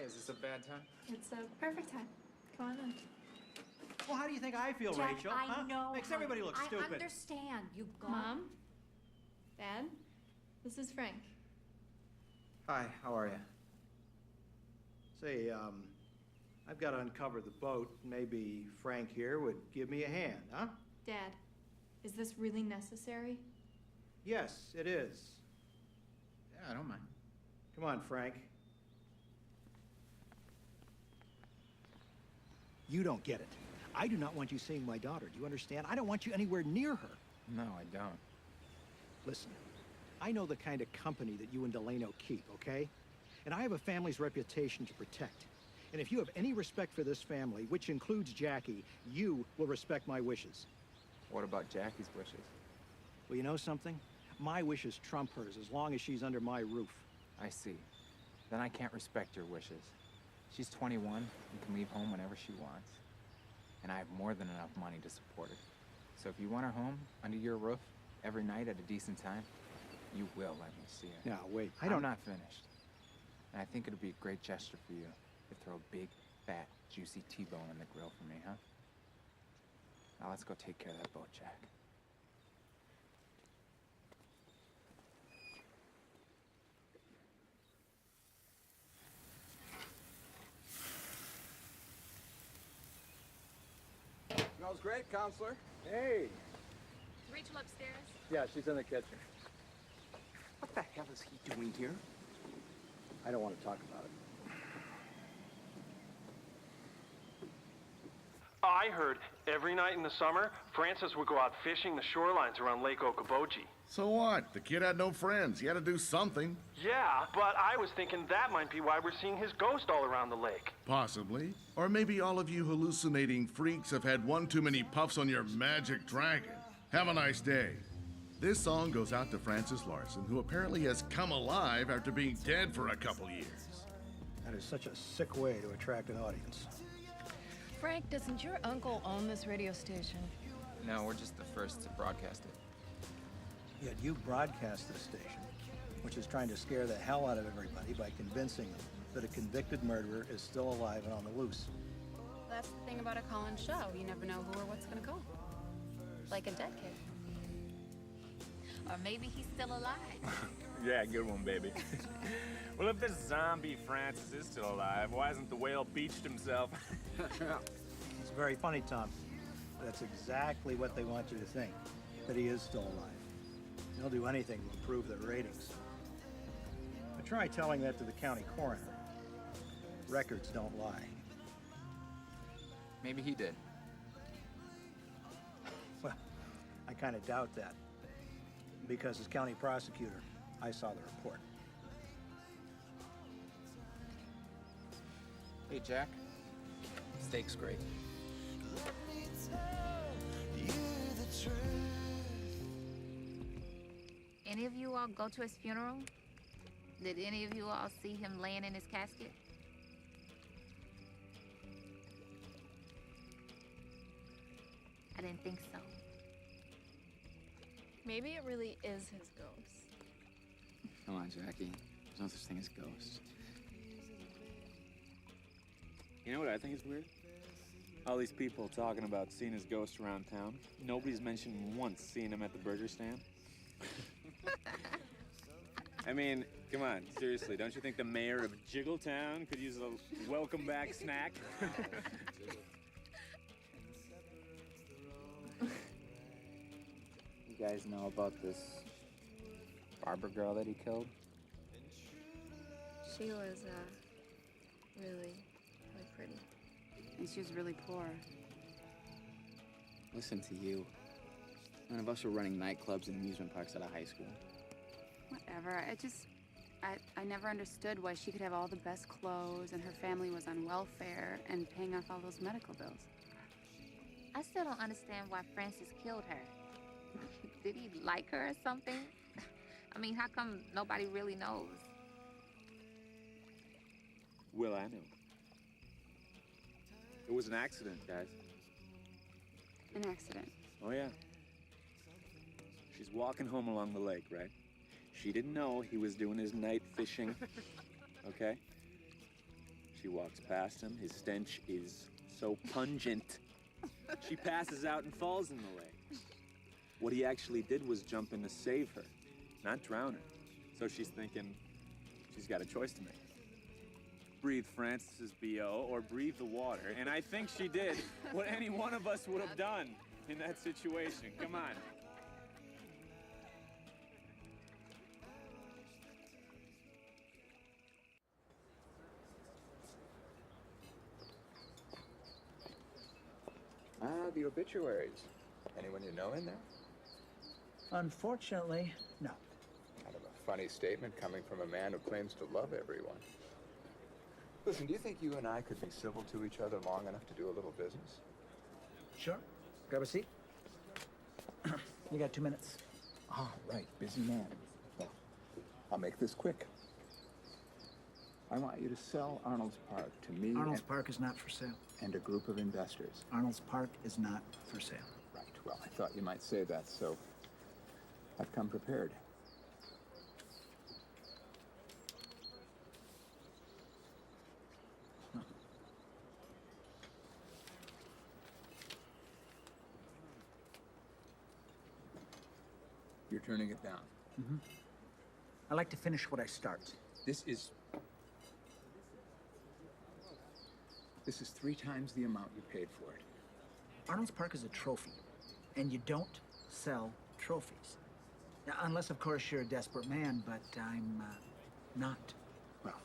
is this a bad time? It's a perfect time. Come on in. Well, how do you think I feel, Jack, Rachel? I huh? know. Makes everybody look stupid. I understand. You go. Mom? Dad? This is Frank. Hi, how are you? Say, I've got to uncover the boat. Maybe Frank here would give me a hand, huh? Dad, is this really necessary? Yes, it is. Yeah, I don't mind. Come on, Frank. You don't get it. I do not want you seeing my daughter. Do you understand? I don't want you anywhere near her. No, I don't. Listen, I know the kind of company that you and Delano keep, okay? And I have a family's reputation to protect. And if you have any respect for this family, which includes Jackie, you will respect my wishes. What about Jackie's wishes? Well, you know something? My wishes trump hers as long as she's under my roof. I see. Then I can't respect your wishes. She's 21 and can leave home whenever she wants. And I have more than enough money to support her. So if you want her home, under your roof, every night at a decent time, you will let me see her. Now, wait, I'm not finished. And I think it'd be a great gesture for you to throw a big, fat, juicy T-bone on the grill for me, huh? Now let's go take care of that boat, Jack. Smells great, counselor. Hey. Rachel upstairs? Yeah, she's in the kitchen. What the hell is he doing here? I don't want to talk about it. I heard every night in the summer, Francis would go out fishing the shorelines around Lake Okoboji. So what? The kid had no friends. He had to do something. Yeah, but I was thinking that might be why we're seeing his ghost all around the lake. Possibly. Or maybe all of you hallucinating freaks have had one too many puffs on your magic dragon. Have a nice day. This song goes out to Francis Larson, who apparently has come alive after being dead for a couple years. That is such a sick way to attract an audience. Frank, doesn't your uncle own this radio station? No, we're just the first to broadcast it. Yet you broadcast this station, which is trying to scare the hell out of everybody by convincing them that a convicted murderer is still alive and on the loose. That's the thing about a call-in show. You never know who or what's gonna call. Like a dead kid. Or maybe he's still alive. Yeah, good one, baby. Well, if this zombie Francis is still alive, why hasn't the whale beached himself? It's very funny, Tom. That's exactly what they want you to think, that he is still alive. They'll do anything to improve their ratings. But try telling that to the county coroner. Records don't lie. Maybe he did. Well, I kind of doubt that. Because as county prosecutor, I saw the report. Hey, Jack. Steak's great. Any of you all go to his funeral? Did any of you all see him laying in his casket? I didn't think so. Maybe it really is his ghost. Come on, Jackie. There's no such thing as ghosts. You know what I think is weird? All these people talking about seeing his ghost around town. Nobody's mentioned once seeing him at the burger stand. I mean, come on, seriously, don't you think the mayor of Jiggletown could use a welcome back snack? You guys know about this barber girl that he killed? She was, really pretty. And she was really poor. Listen to you. None of us were running nightclubs and amusement parks out of high school. Whatever. I never understood why she could have all the best clothes and her family was on welfare and paying off all those medical bills. I still don't understand why Francis killed her. Did he like her or something? I mean, how come nobody really knows? Well, I know. It was an accident, guys. An accident. Oh, yeah. She's walking home along the lake, right? She didn't know he was doing his night fishing, okay? She she walks past him, his stench is so pungent, she passes out and falls in the lake. What he actually did was jump in to save her, not drown her. So she's thinking she's got a choice to make. Breathe Francis's BO or breathe the water. And I think she did what any one of us would have done in that situation. Come on. Ah, the obituaries. Anyone you know in there? Unfortunately, no. Kind of a funny statement coming from a man who claims to love everyone. Listen, do you think you and I could be civil to each other long enough to do a little business? Sure. Grab a seat. You got 2 minutes. Ah, right. Busy man. Well, I'll make this quick. I want you to sell Arnold's Park to me. Arnold's Park is not for sale. And a group of investors. Arnold's Park is not for sale. Right. Well, I thought you might say that, so I've come prepared. You're turning it down. Mm-hmm. I like to finish what I start. This is 3 times the amount you paid for it. Arnold's Park is a trophy, and you don't sell trophies. Now, unless, of course, you're a desperate man, but I'm not. Well,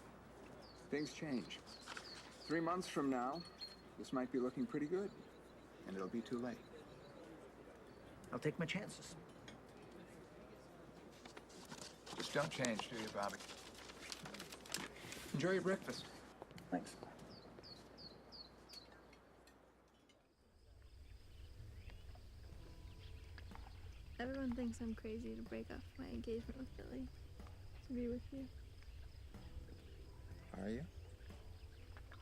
things change. 3 months from now, this might be looking pretty good, and it'll be too late. I'll take my chances. Just don't change, do you, Bobby? Enjoy your breakfast. Thanks. Everyone thinks I'm crazy to break off my engagement with Billy to be with you. Are you?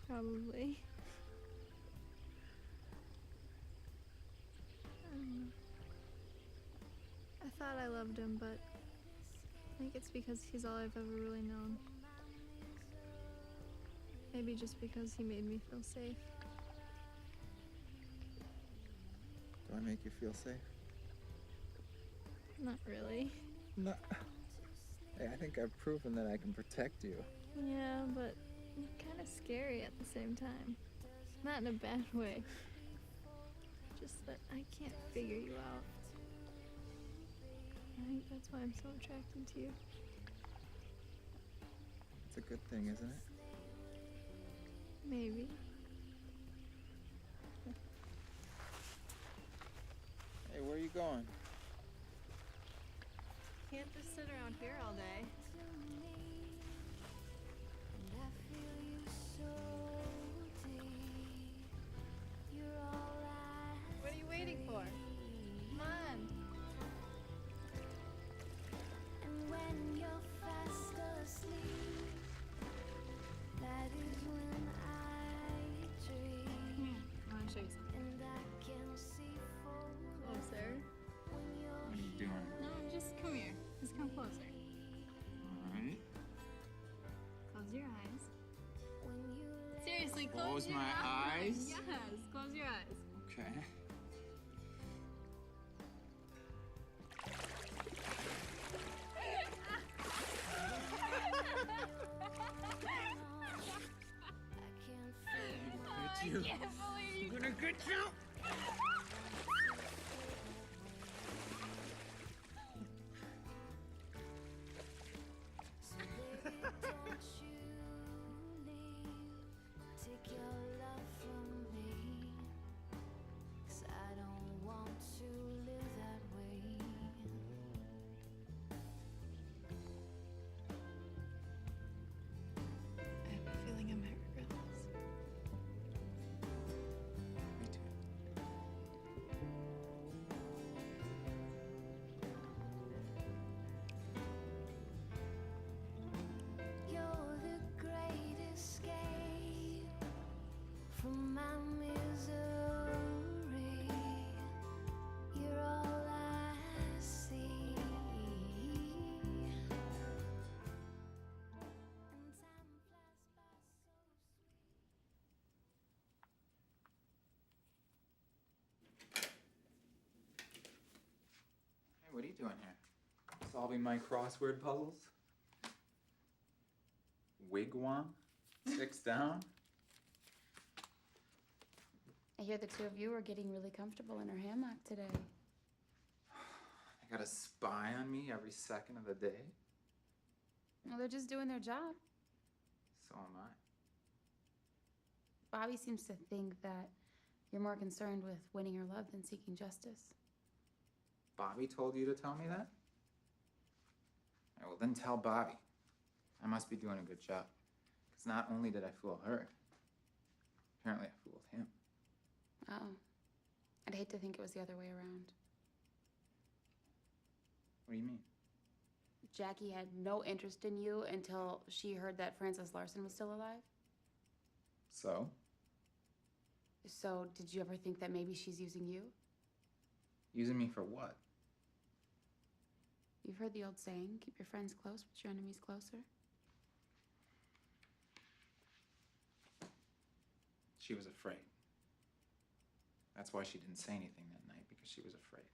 Probably. I don't know. I thought I loved him, but I think it's because he's all I've ever really known. Maybe just because he made me feel safe. Do I make you feel safe? Not really. No. Hey, I think I've proven that I can protect you. Yeah, but you're kind of scary at the same time. Not in a bad way. Just that I can't figure you out. I think that's why I'm so attracted to you. It's a good thing, isn't it? Maybe. Hey, where are you going? Can't just sit around here all day. What are you waiting for? Come on. And when you're fast asleep, that is when I dream. I want to show you something. And I can see Closer. What are you doing? No, just come here. Just come closer. All right. Close your eyes. Seriously, Close your my eyes? Yes, close your eyes. Okay. I can't believe I'm gonna get you! take your love from me, 'cause I don't want to live that way. I have a feeling I might regret this. Me too. doing here? Solving my crossword puzzles? Wigwam? 6 down? I hear the two of you are getting really comfortable in her hammock today. They got a spy on me every second of the day? Well, they're just doing their job. So am I. Bobby seems to think that you're more concerned with winning her love than seeking justice. Bobby told you to tell me that? All right, well, then tell Bobby. I must be doing a good job. Because not only did I fool her, apparently I fooled him. Oh. I'd hate to think it was the other way around. What do you mean? Jackie had no interest in you until she heard that Francis Larson was still alive? So? So, did you ever think that maybe she's using you? Using me for what? You've heard the old saying, keep your friends close, but your enemies closer. She was afraid. That's why she didn't say anything that night, because she was afraid.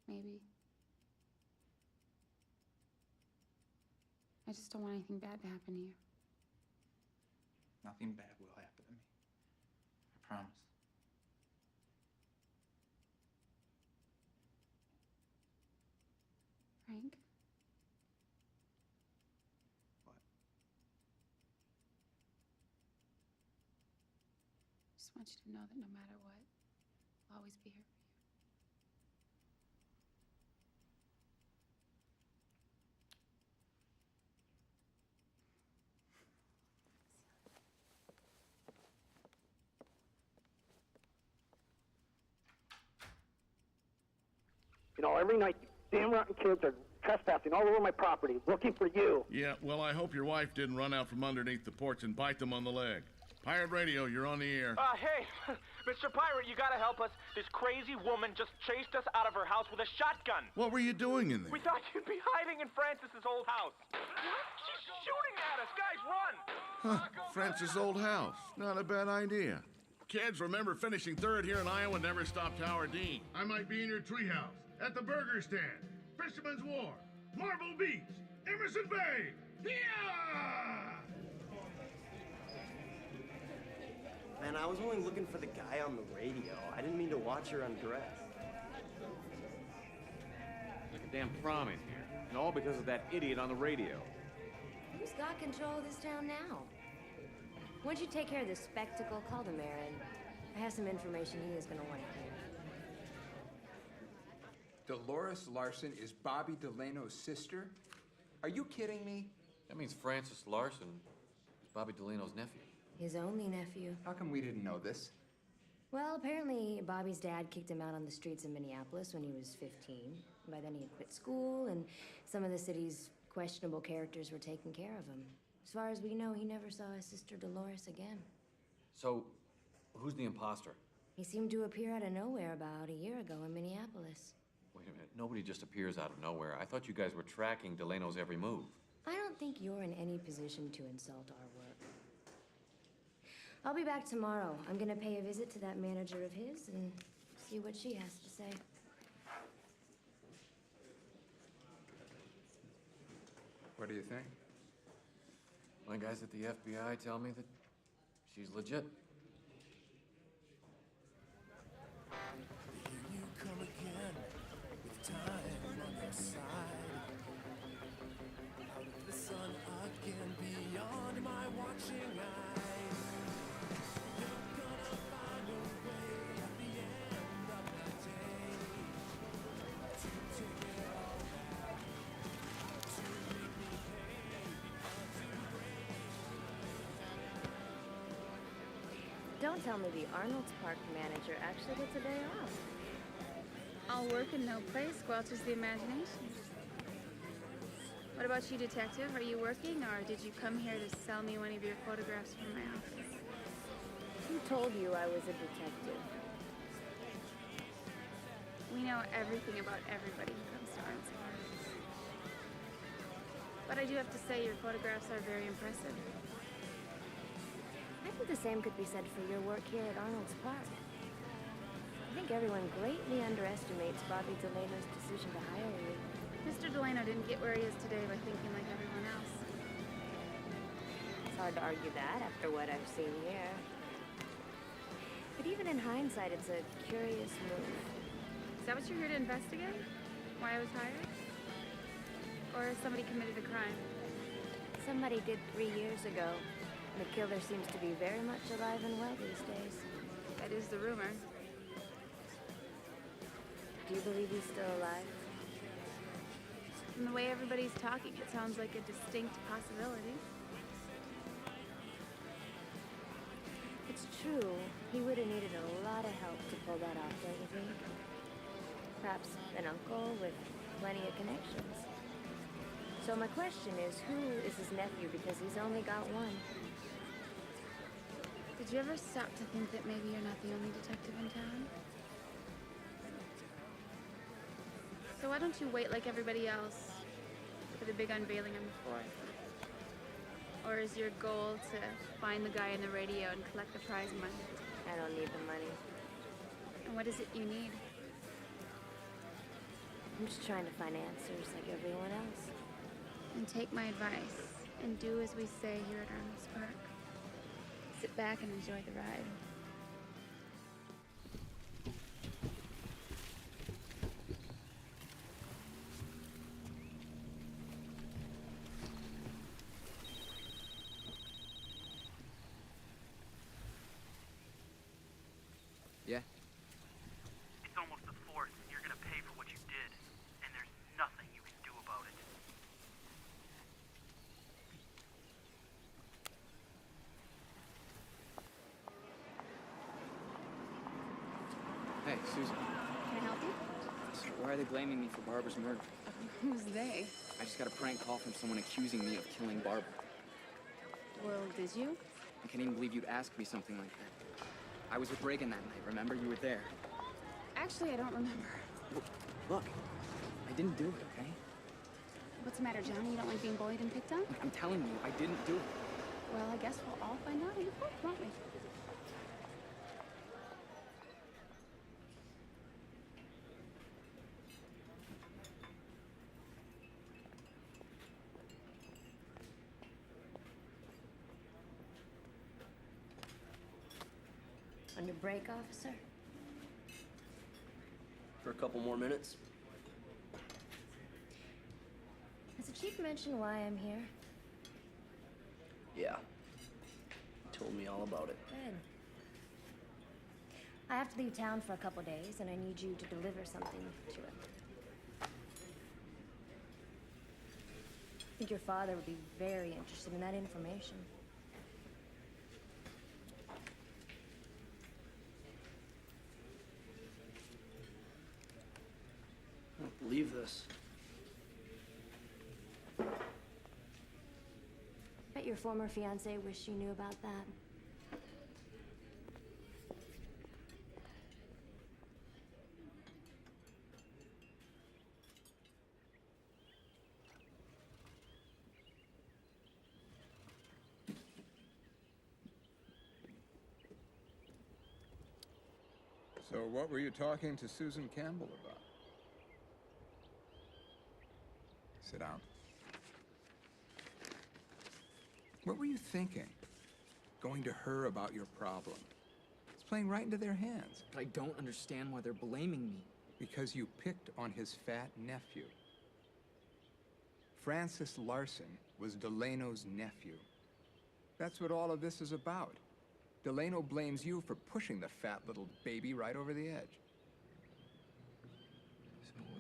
Maybe. I just don't want anything bad to happen to you. Nothing bad will happen to me. I promise. Frank? What? Just want you to know that no matter what, I'll always be here for you. You know, every night, damn rotten kids are trespassing all over my property, looking for you. Yeah, well, I hope your wife didn't run out from underneath the porch and bite them on the leg. Pirate Radio, you're on the air. Hey, Mr. Pirate, you gotta help us. This crazy woman just chased us out of her house with a shotgun. What were you doing in there? We thought you'd be hiding in Francis's old house. She's shooting at us. Guys, run! Huh, Francis' old house. Not a bad idea. Kids, remember finishing third here in Iowa never stopped Howard Dean. I might be in your treehouse, at the burger stand, Fisherman's Wharf, Marble Beach, Emerson Bay. Yeah! Man, I was only looking for the guy on the radio. I didn't mean to watch her undress. Like a damn prom in here. And all because of that idiot on the radio. Who's got control of this town now? Once you take care of this spectacle, call the mayor in. I have some information he is going to want to hear. Dolores Larson is Bobby Delano's sister? Are you kidding me? That means Francis Larson is Bobby Delano's nephew. His only nephew. How come we didn't know this? Well, apparently Bobby's dad kicked him out on the streets of Minneapolis when he was 15. By then he had quit school, and some of the city's questionable characters were taking care of him. As far as we know, he never saw his sister Dolores again. So, who's the imposter? He seemed to appear out of nowhere about a year ago in Minneapolis. Wait a minute, nobody just appears out of nowhere. I thought you guys were tracking Delano's every move. I don't think you're in any position to insult our work. I'll be back tomorrow. I'm gonna pay a visit to that manager of his and see what she has to say. What do you think? My guys at the FBI tell me that she's legit. Here you come again, with time on your side. Out of the sun again, beyond my watching eye. You're gonna find a way at the end of the day to take it all back, to make me pay because you break. Don't tell me the Arnolds Park manager actually gets a day off. All work and no play squelches the imagination. What about you, detective? Are you working, or did you come here to sell me one of your photographs from my office? Who told you I was a detective? We know everything about everybody who comes to Arnolds Park. But I do have to say your photographs are very impressive. I think the same could be said for your work here at Arnold's Park. I think everyone greatly underestimates Bobby Delano's decision to hire you. Mr. Delano didn't get where he is today by thinking like everyone else. It's hard to argue that after what I've seen here. But even in hindsight, it's a curious move. Is that what you're here to investigate? Why I was hired? Or has somebody committed a crime? Somebody did 3 years ago. The killer seems to be very much alive and well these days. That is the rumor. Do you believe he's still alive? From the way everybody's talking, it sounds like a distinct possibility. It's true. He would have needed a lot of help to pull that off, don't you think? Perhaps an uncle with plenty of connections. So my question is, who is his nephew? Because he's only got one. Did you ever stop to think that maybe you're not the only detective in town? So why don't you wait like everybody else for the big unveiling on the 4th? Or is your goal to find the guy in the radio and collect the prize money? I don't need the money. And what is it you need? I'm just trying to find answers like everyone else. And take my advice and do as we say here at Arnolds Park. Sit back and enjoy the ride. Yeah? It's almost the 4th, and you're gonna pay for what you did, and there's nothing you can do about it. Hey, Susan. Can I help you? Why are they blaming me for Barbara's murder? Who's they? I just got a prank call from someone accusing me of killing Barbara. Well, did you? I can't even believe you'd ask me something like that. I was with Reagan that night, remember? You were there. Actually, I don't remember. Look, I didn't do it, okay? What's the matter, Johnny? You don't like being bullied and picked on? Look, I'm telling you, I didn't do it. Well, I guess we'll all find out in the court, won't we? On your break, officer? For a couple more minutes. Has the chief mentioned why I'm here? Yeah. He told me all about it. Good. I have to leave town for a couple days, and I need you to deliver something to him. I think your father would be very interested in that information. I don't believe this. Bet your former fiance wished you knew about that. So what were you talking to Susan Campbell about? Sit down. What were you thinking? Going to her about your problem? It's playing right into their hands. But I don't understand why they're blaming me. Because you picked on his fat nephew. Francis Larson was Delano's nephew. That's what all of this is about. Delano blames you for pushing the fat little baby right over the edge.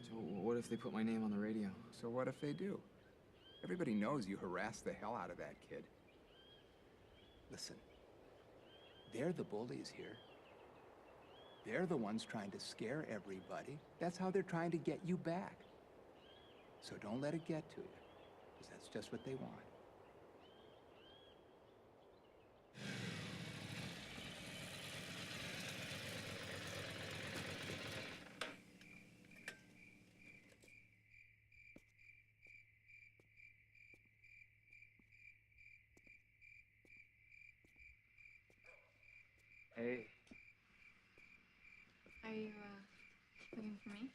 So what if they put my name on the radio? So what if they do? Everybody knows you harassed the hell out of that kid. Listen, they're the bullies here. They're the ones trying to scare everybody. That's how they're trying to get you back. So don't let it get to you, because that's just what they want. Hey. I Are you, looking for me?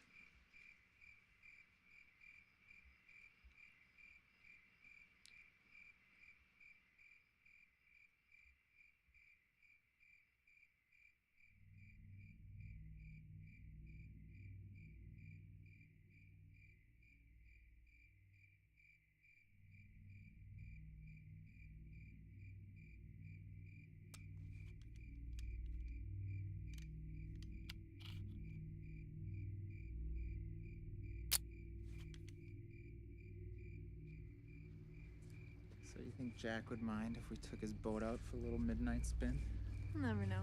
So you think Jack would mind if we took his boat out for a little midnight spin? You'll never know.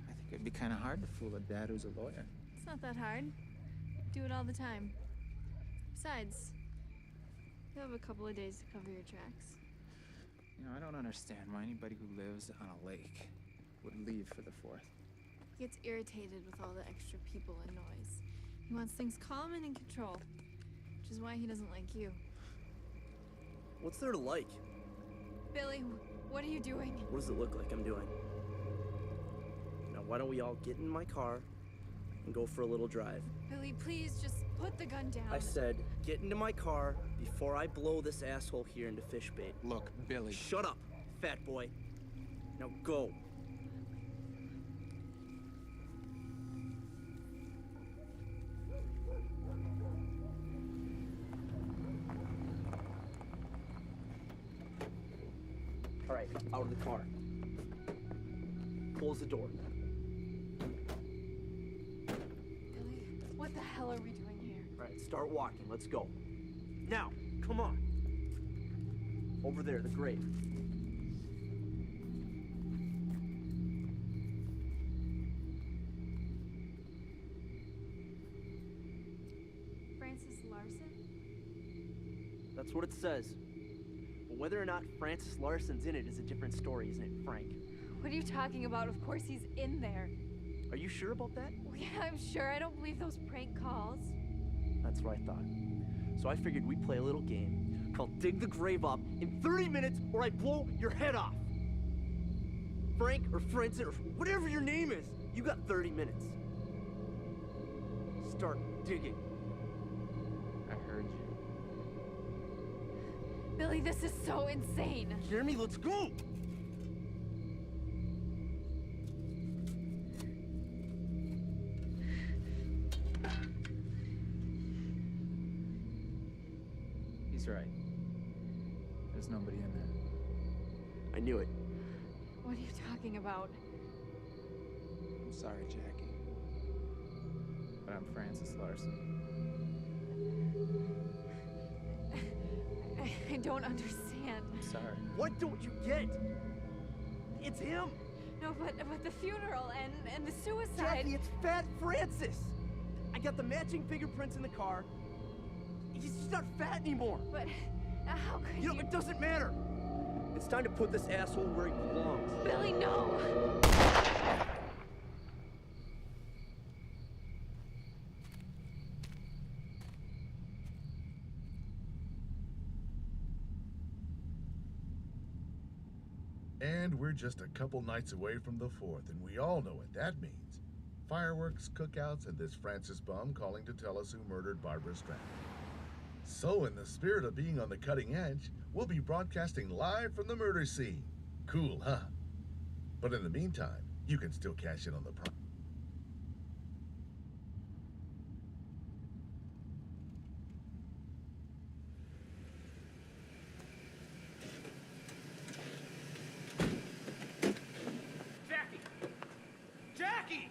I think it'd be kind of hard to fool a dad who's a lawyer. It's not that hard. Do it all the time. Besides, you have a couple of days to cover your tracks. You know, I don't understand why anybody who lives on a lake would leave for the 4th. He gets irritated with all the extra people and noise. He wants things calm and in control, which is why he doesn't like you. What's there to like? Billy, what are you doing? What does it look like I'm doing? Now, why don't we all get in my car and go for a little drive? Billy, please just put the gun down. I said, get into my car before I blow this asshole here into fish bait. Look, Billy. Shut up, fat boy. Now go. All right, out of the car. Close the door. Billy, what the hell are we doing here? All right, start walking. Let's go. Now, come on. Over there, the grave. Francis Larson? That's what it says. But whether or not Francis Larson's in it is a different story, isn't it, Frank? What are you talking about? Of course he's in there. Are you sure about that? Well, yeah, I'm sure. I don't believe those prank calls. That's what I thought. So I figured we'd play a little game called Dig the Grave Up in 30 minutes or I blow your head off. Frank or Francis or whatever your name is, you got 30 minutes. Start digging. I heard you. Billy, this is so insane. Hear me? Let's go! He's right. There's nobody in there. I knew it. What are you talking about? I'm sorry, Jackie. But I'm Francis Larson. I don't understand. I'm sorry. What don't you get? It's him! No, but the funeral and the suicide. Jackie, it's Fat Francis! I got the matching fingerprints in the car. He's just not fat anymore. But how could You know, it doesn't matter. It's time to put this asshole where he belongs. Billy, no! And we're just a couple nights away from the 4th, and we all know what that means. Fireworks, cookouts, and this Francis bum calling to tell us who murdered Barbara Strand. So in the spirit of being on the cutting edge, we'll be broadcasting live from the murder scene. Cool, huh? But in the meantime, you can still cash in on the prize. Jackie! Jackie!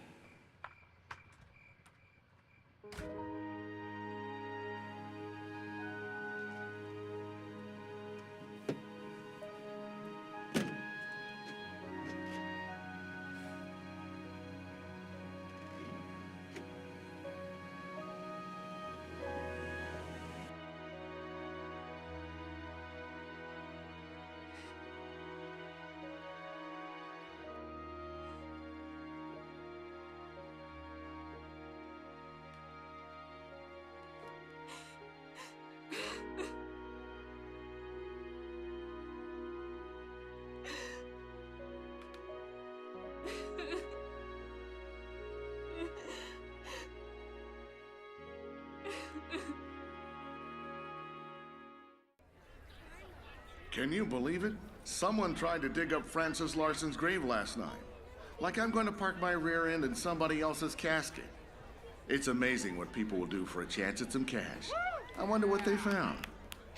Can you believe it? Someone tried to dig up Francis Larson's grave last night. Like I'm going to park my rear end in somebody else's casket. It's amazing what people will do for a chance at some cash. I wonder what they found.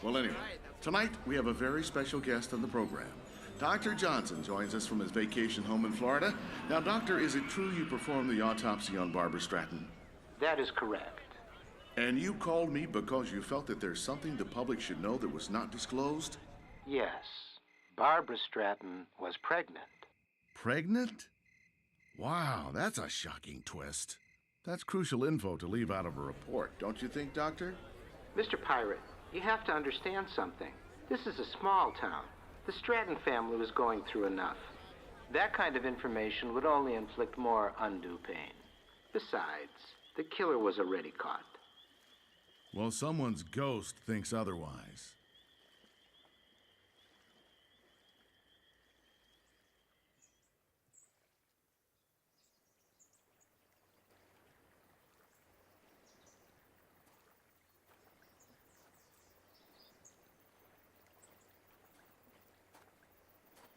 Well, anyway, tonight we have a very special guest on the program. Dr. Johnson joins us from his vacation home in Florida. Now, Doctor, is it true you performed the autopsy on Barbara Stratton? That is correct. And you called me because you felt that there's something the public should know that was not disclosed? Yes. Barbara Stratton was pregnant. Pregnant? Wow, that's a shocking twist. That's crucial info to leave out of a report, don't you think, Doctor? Mr. Pirate, you have to understand something. This is a small town. The Stratton family was going through enough. That kind of information would only inflict more undue pain. Besides, the killer was already caught. Well, someone's ghost thinks otherwise.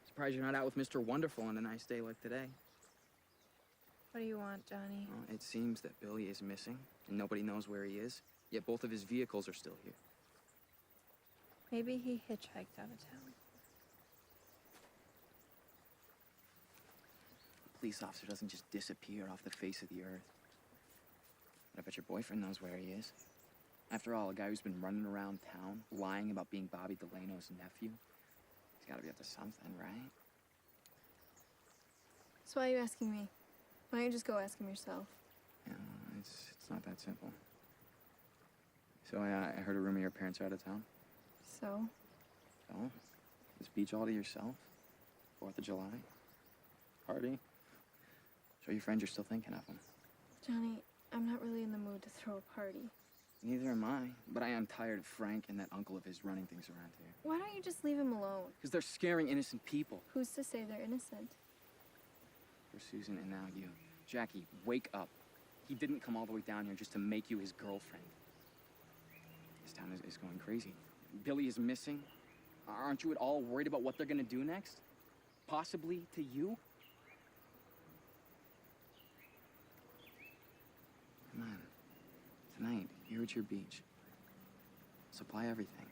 Surprised you're not out with Mr. Wonderful on a nice day like today. What do you want, Johnny? Well, it seems that Billy is missing, and nobody knows where he is, yet both of his vehicles are still here. Maybe he hitchhiked out of town. A police officer doesn't just disappear off the face of the earth. But I bet your boyfriend knows where he is. After all, a guy who's been running around town, lying about being Bobby Delano's nephew, he's gotta be up to something, right? So why are you asking me? Why don't you just go ask him yourself? Yeah, it's not that simple. So I heard a rumor your parents are out of town. So? So? This beach all to yourself? 4th of July? Party? Show your friends you're still thinking of them. Johnny, I'm not really in the mood to throw a party. Neither am I, but I am tired of Frank and that uncle of his running things around here. Why don't you just leave him alone? Because they're scaring innocent people. Who's to say they're innocent? For Susan and now you. Jackie, wake up. He didn't come all the way down here just to make you his girlfriend. This town is going crazy. Billy is missing. Aren't you at all worried about what they're gonna do next? Possibly to you? Come on. Tonight, you're at your beach. Supply everything.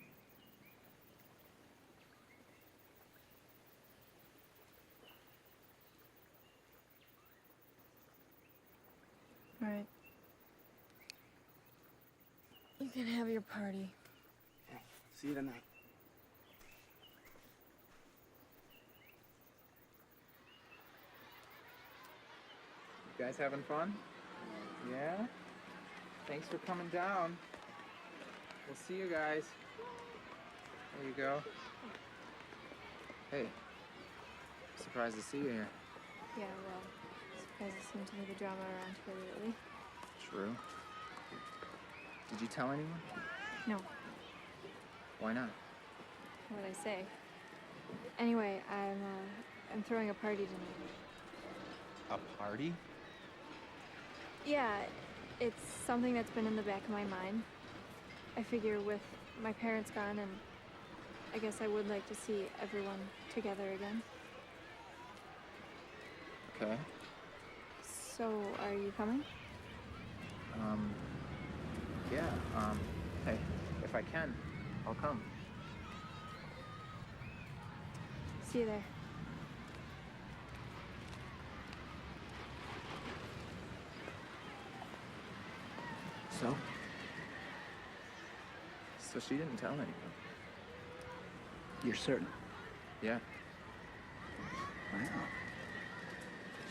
All right. You can have your party. Okay, see you tonight. You guys having fun? Yeah? Thanks for coming down. We'll see you guys. There you go. Hey. Surprised to see you here. Yeah, well, surprises seem to be the drama around here lately. True. Did you tell anyone? No. Why not? What would I say? Anyway, I'm throwing a party tonight. A party? Yeah, it's something that's been in the back of my mind. I figure with my parents gone, and I guess I would like to see everyone together again. Okay. So, are you coming? Yeah, hey, if I can, I'll come. See you there. So? So she didn't tell anyone? You're certain? Yeah. Wow.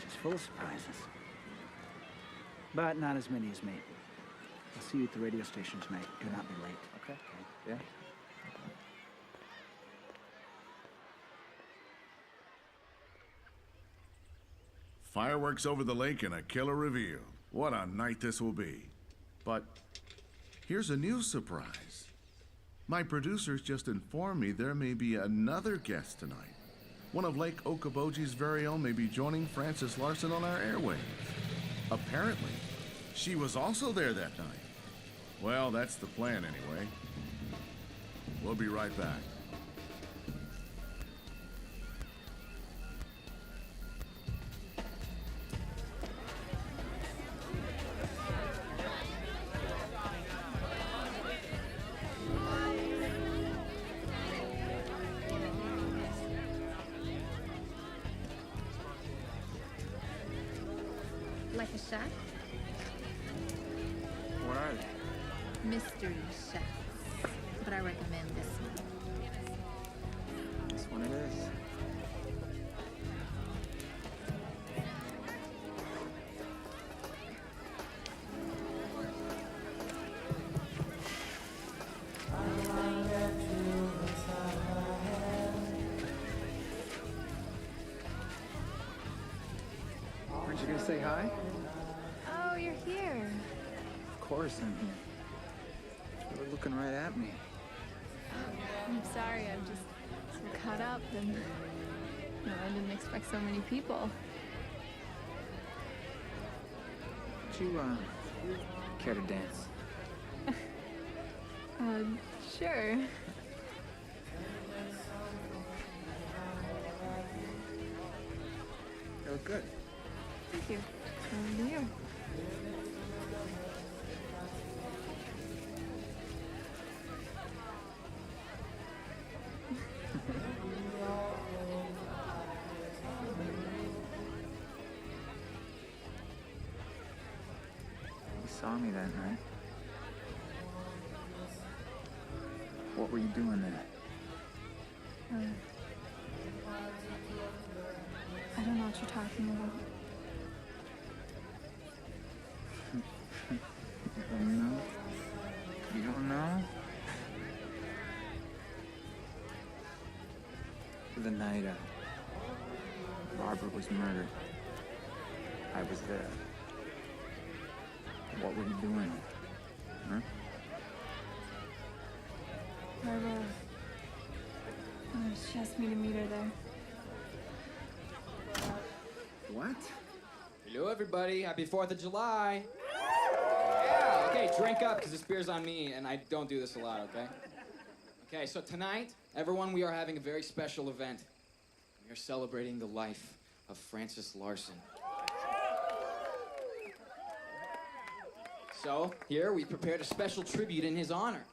She's full of surprises. But not as many as me. I'll see you at the radio station tonight. Do not be late. Okay. Yeah. Fireworks over the lake and a killer reveal. What a night this will be. But here's a new surprise. My producers just informed me there may be another guest tonight. One of Lake Okoboji's very own may be joining Francis Larson on our airwaves. Apparently, she was also there that night. Well, that's the plan anyway. We'll be right back. Like a chef? What are they? Mystery chefs. But I recommend this one. This one it is. Aren't you gonna say hi? Oh, you're here. Of course I'm here. You were looking right at me. I'm sorry, I'm just so caught up and I didn't expect so many people. Would you, care to dance? Sure. You look good. Thank you. So do you. You saw me that night. What were you doing there? I don't know what you're talking about. You don't know? You don't know? The night Barbara was murdered, I was there. What were you doing? Huh? Barbara. She asked me to meet her there. What? Hello, everybody. Happy 4th of July. Yeah, okay, drink up, because this beer's on me, and I don't do this a lot, okay? Okay, so tonight, everyone, we are having a very special event. We are celebrating the life of Francis Larson. So, here, we prepared a special tribute in his honor.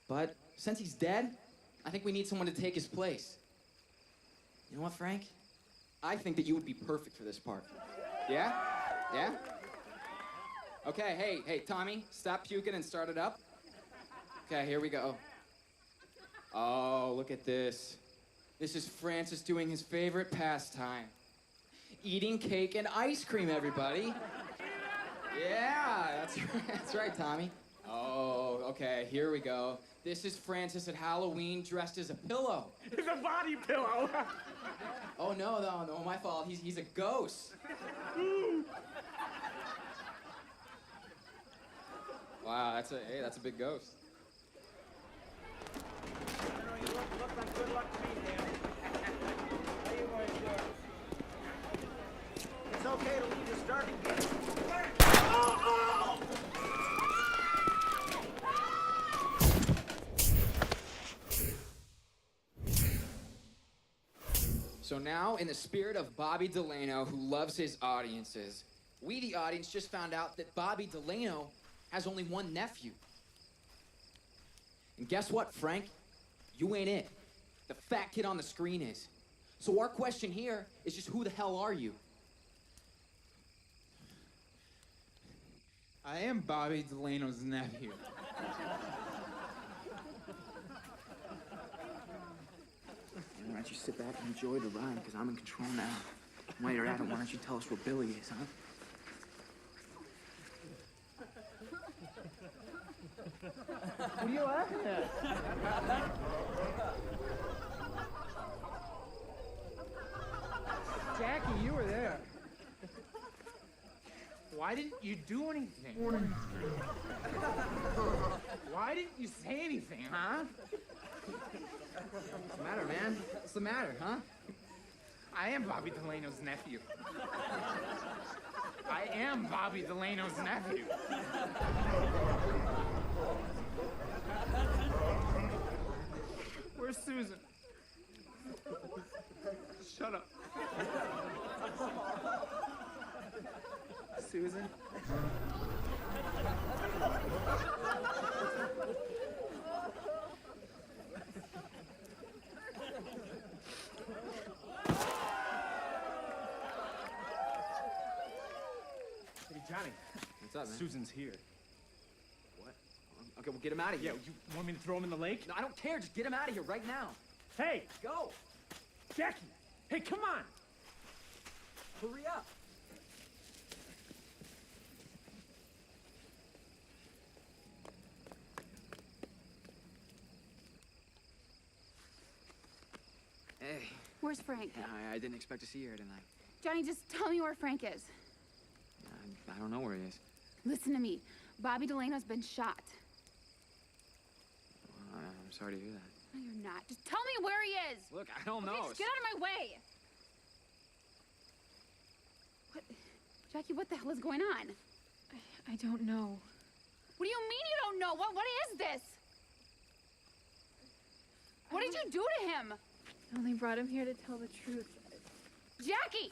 But since he's dead, I think we need someone to take his place. You know what, Frank? I think that you would be perfect for this part. Yeah? Yeah? Okay, hey, Tommy, stop puking and start it up. Okay, here we go. Oh, look at this. This is Francis doing his favorite pastime. Eating cake and ice cream, everybody. Yeah, that's right, Tommy. Oh, okay, here we go. This is Francis at Halloween dressed as a pillow. It's a body pillow. Oh, no, my fault. He's a ghost. Wow, that's a big ghost. Looks like good luck to me, Dan. How you going to do it? It's okay to leave the starting gate. Oh! So now, in the spirit of Bobby Delano, who loves his audiences, we, the audience, just found out that Bobby Delano has only one nephew. And guess what, Frank? You ain't it. The fat kid on the screen is. So our question here is just who the hell are you? I am Bobby Delano's nephew. Why don't you sit back and enjoy the ride, because I'm in control now. While you're at it, why don't you tell us what Billy is, huh? What are you laughing at? Jackie, you were there. Why didn't you do anything? Why didn't you say anything, huh? What's the matter, man? What's the matter, huh? I am Bobby Delano's nephew. I am Bobby Delano's nephew. Where's Susan? Shut up. Susan? What's up, man? Susan's here. What? Okay, well, get him out of here. Yeah, you want me to throw him in the lake? No, I don't care. Just get him out of here right now. Hey! Go! Jackie! Hey, come on! Hurry up! Hey. Where's Frank? I didn't expect to see you here tonight. Johnny, just tell me where Frank is. I don't know where he is. Listen to me. Bobby Delano's been shot. I'm sorry to hear that. No, you're not. Just tell me where he is. Look, I don't Okay, know. just get out of my way. What? Jackie, what the hell is going on? I don't know. What do you mean you don't know? What is this? What did you do to him? I only brought him here to tell the truth. Jackie!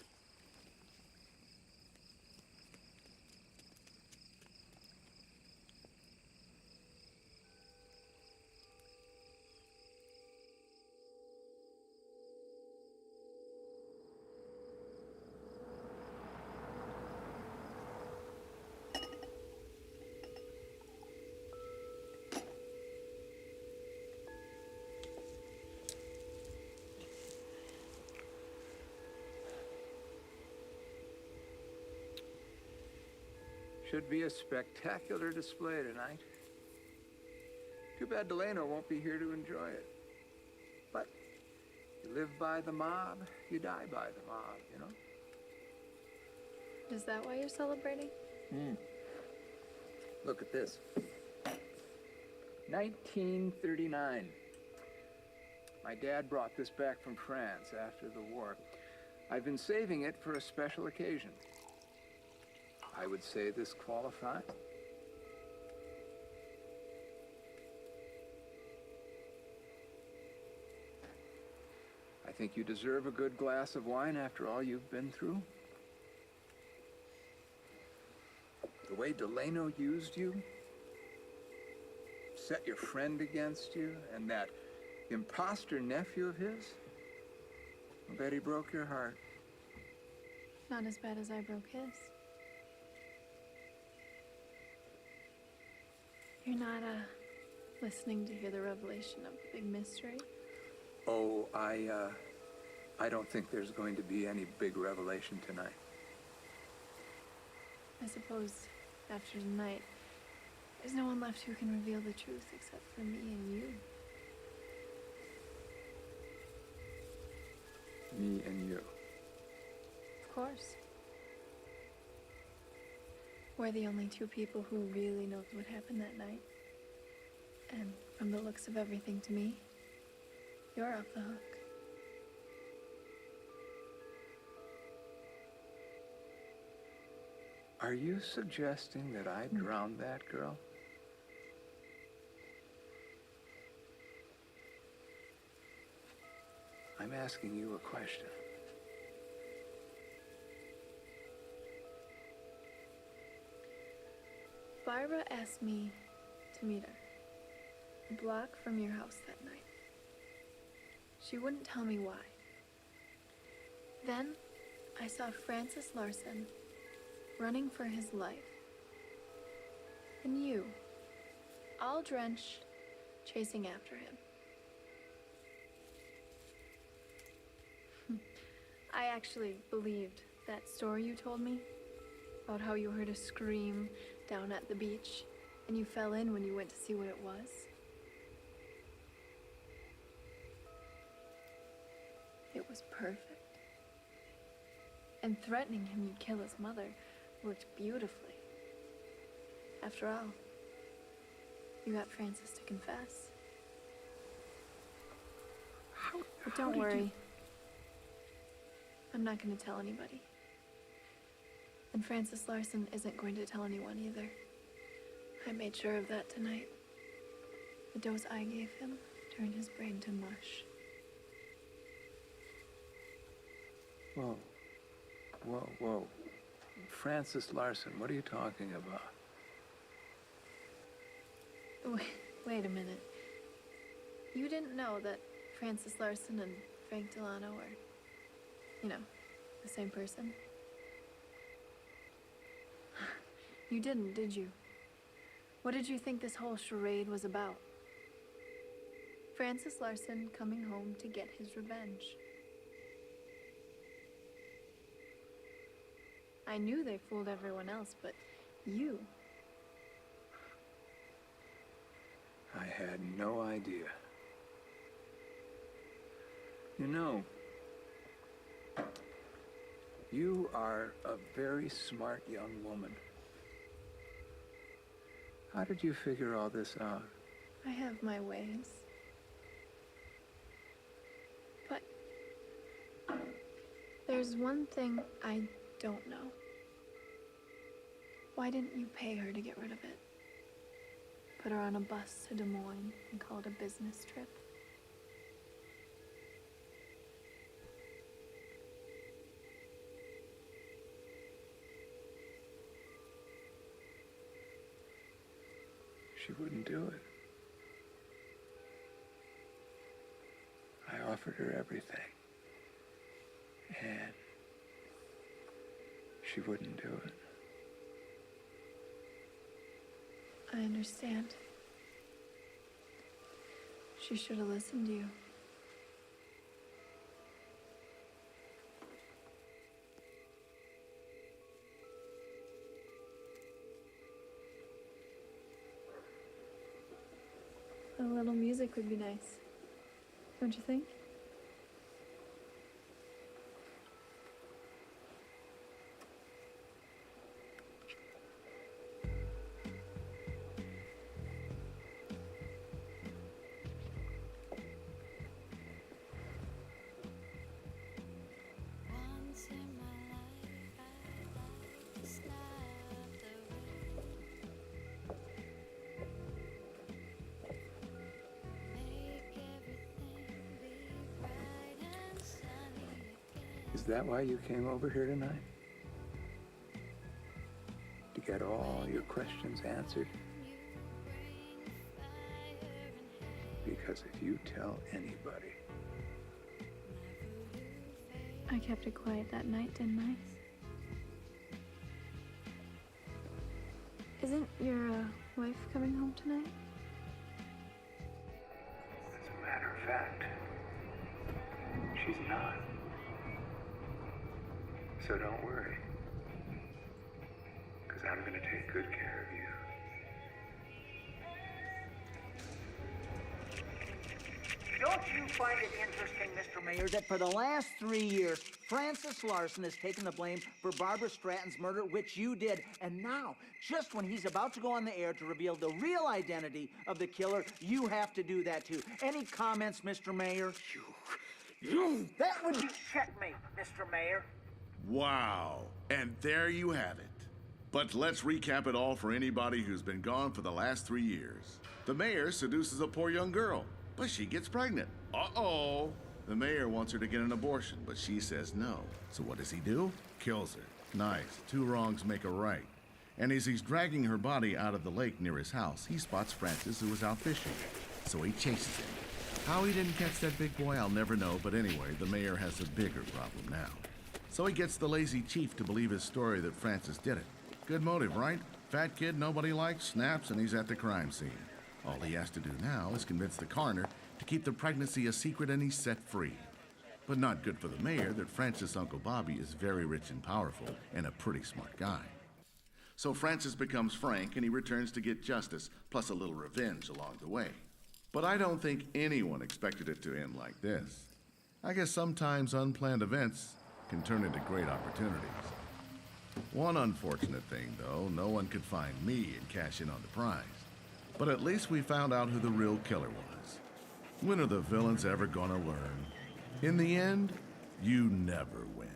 Should be a spectacular display tonight. Too bad Delano won't be here to enjoy it. But you live by the mob, you die by the mob, you know? Is that why you're celebrating? Look at this. 1939. My dad brought this back from France after the war. I've been saving it for a special occasion. I would say this qualifies. I think you deserve a good glass of wine after all you've been through. The way Delano used you, set your friend against you, and that imposter nephew of his, I bet he broke your heart. Not as bad as I broke his. You're not, listening to hear the revelation of the big mystery? Oh, I don't think there's going to be any big revelation tonight. I suppose after tonight, there's no one left who can reveal the truth except for me and you. Me and you. Of course. We're the only two people who really knows what happened that night. And from the looks of everything to me, you're off the hook. Are you suggesting that I drowned that girl? I'm asking you a question. Barbara asked me to meet her, a block from your house that night. She wouldn't tell me why. Then I saw Francis Larson running for his life. And you, all drenched, chasing after him. I actually believed that story you told me about how you heard a scream down at the beach and you fell in when you went to see what it was. It was perfect. And threatening him you'd kill his mother worked beautifully. After all, you got Francis to confess. But don't worry. I'm not going to tell anybody. And Francis Larson isn't going to tell anyone either. I made sure of that tonight. The dose I gave him turned his brain to mush. Whoa. Whoa, whoa. Francis Larson, what are you talking about? Wait a minute. You didn't know that Francis Larson and Frank Delano were, the same person? You didn't, did you? What did you think this whole charade was about? Francis Larson coming home to get his revenge. I knew they fooled everyone else, but you... I had no idea. You know, you are a very smart young woman. How did you figure all this out? I have my ways. But there's one thing I don't know. Why didn't you pay her to get rid of it? Put her on a bus to Des Moines and call it a business trip? She wouldn't do it. I offered her everything. And she wouldn't do it. I understand. She should have listened to you. A little music would be nice, don't you think? Is that why you came over here tonight? To get all your questions answered? Because if you tell anybody... I kept it quiet that night, didn't I? Isn't your wife coming home tonight? As a matter of fact, she's not. So don't worry, because I'm going to take good care of you. Don't you find it interesting, Mr. Mayor, that for the last 3 years, Francis Larson has taken the blame for Barbara Stratton's murder, which you did, and now, just when he's about to go on the air to reveal the real identity of the killer, you have to do that too. Any comments, Mr. Mayor? You! That would be checkmate, Mr. Mayor. Wow. And there you have it. But let's recap it all for anybody who's been gone for the last 3 years. The mayor seduces a poor young girl, but she gets pregnant. Uh-oh. The mayor wants her to get an abortion, but she says no. So what does he do? Kills her. Nice. 2 wrongs make a right. And as he's dragging her body out of the lake near his house, he spots Francis, who was out fishing. So he chases him. How he didn't catch that big boy, I'll never know, but anyway, the mayor has a bigger problem now. So he gets the lazy chief to believe his story that Francis did it. Good motive, right? Fat kid nobody likes, snaps, and he's at the crime scene. All he has to do now is convince the coroner to keep the pregnancy a secret, and he's set free. But not good for the mayor that Francis' Uncle Bobby is very rich and powerful and a pretty smart guy. So Francis becomes Frank, and he returns to get justice, plus a little revenge along the way. But I don't think anyone expected it to end like this. I guess sometimes unplanned events can turn into great opportunities. One unfortunate thing, though, no one could find me and cash in on the prize. But at least we found out who the real killer was. When are the villains ever gonna learn? In the end, you never win.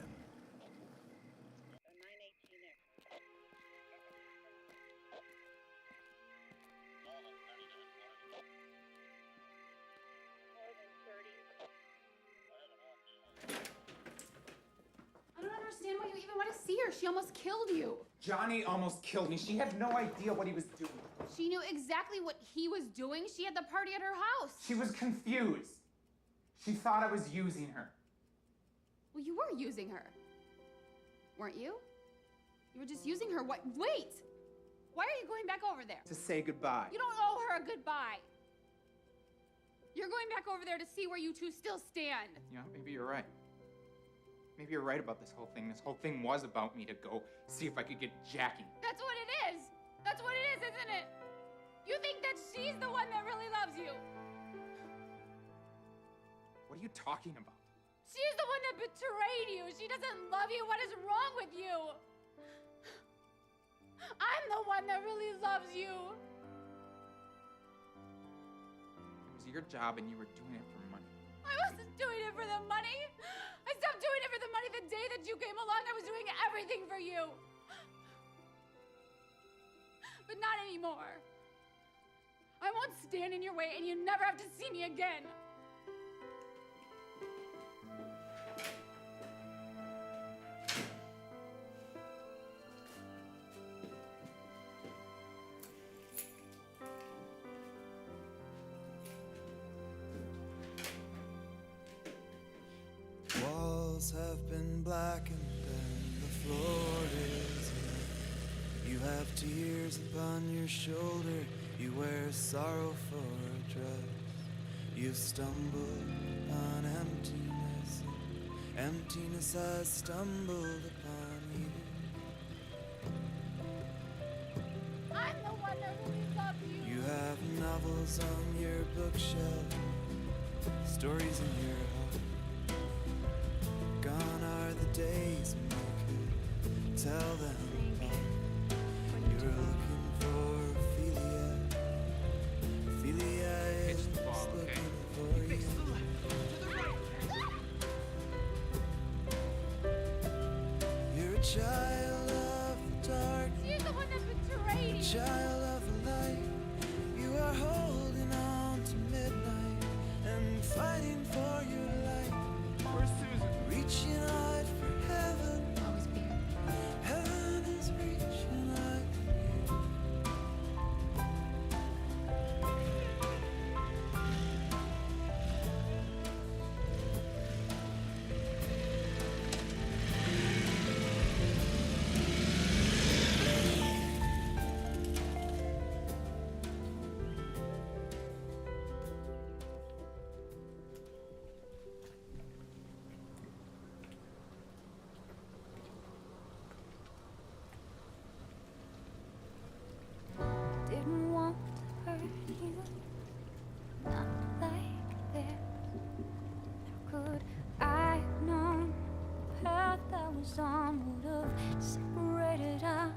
Why you even want to see her? She almost killed you. Johnny almost killed me. She had no idea what he was doing. She knew exactly what he was doing. She had the party at her house. She was confused. She thought I was using her. Well, you were using her. Weren't you? You were just using her. What? Wait! Why are you going back over there? To say goodbye. You don't owe her a goodbye. You're going back over there to see where you two still stand. You know, maybe you're right. Maybe you're right about this whole thing. This whole thing was about me to go see if I could get Jackie. That's what it is. That's what it is, isn't it? You think that she's the one that really loves you. What are you talking about? She's the one that betrayed you. She doesn't love you. What is wrong with you? I'm the one that really loves you. It was your job and you were doing it for money. I wasn't doing it for the money. I stopped doing it for the money the day that you came along. I was doing everything for you. But not anymore. I won't stand in your way and you never have to see me again. Walls have been blackened and the floor is red. You have tears upon your shoulder. You wear sorrow for a dress. You've stumbled upon emptiness, and emptiness has stumbled upon you. I'm the one that really loves you. You have novels on your bookshelf, stories in your heart. Gone are the days when you could tell them apart. You're looking for Ophelia. Ophelia is looking for you. You're a child of the dark. She's the one that betrayed you. A child of the light. You are holding on to midnight and fighting for your life. Where's Susan? Reaching out for heaven. Always be here. Heaven is reaching out for you. Didn't want to hurt you, not like this. How could I have known the path I was on would have separated us?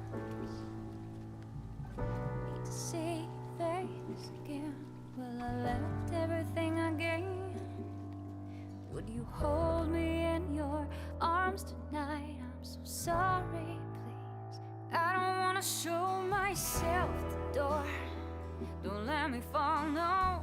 Need to see your face again. Well, I left everything I gained. Would you hold me in your arms tonight? I'm so sorry, please. I don't wanna show myself the door. Don't let me fall, no.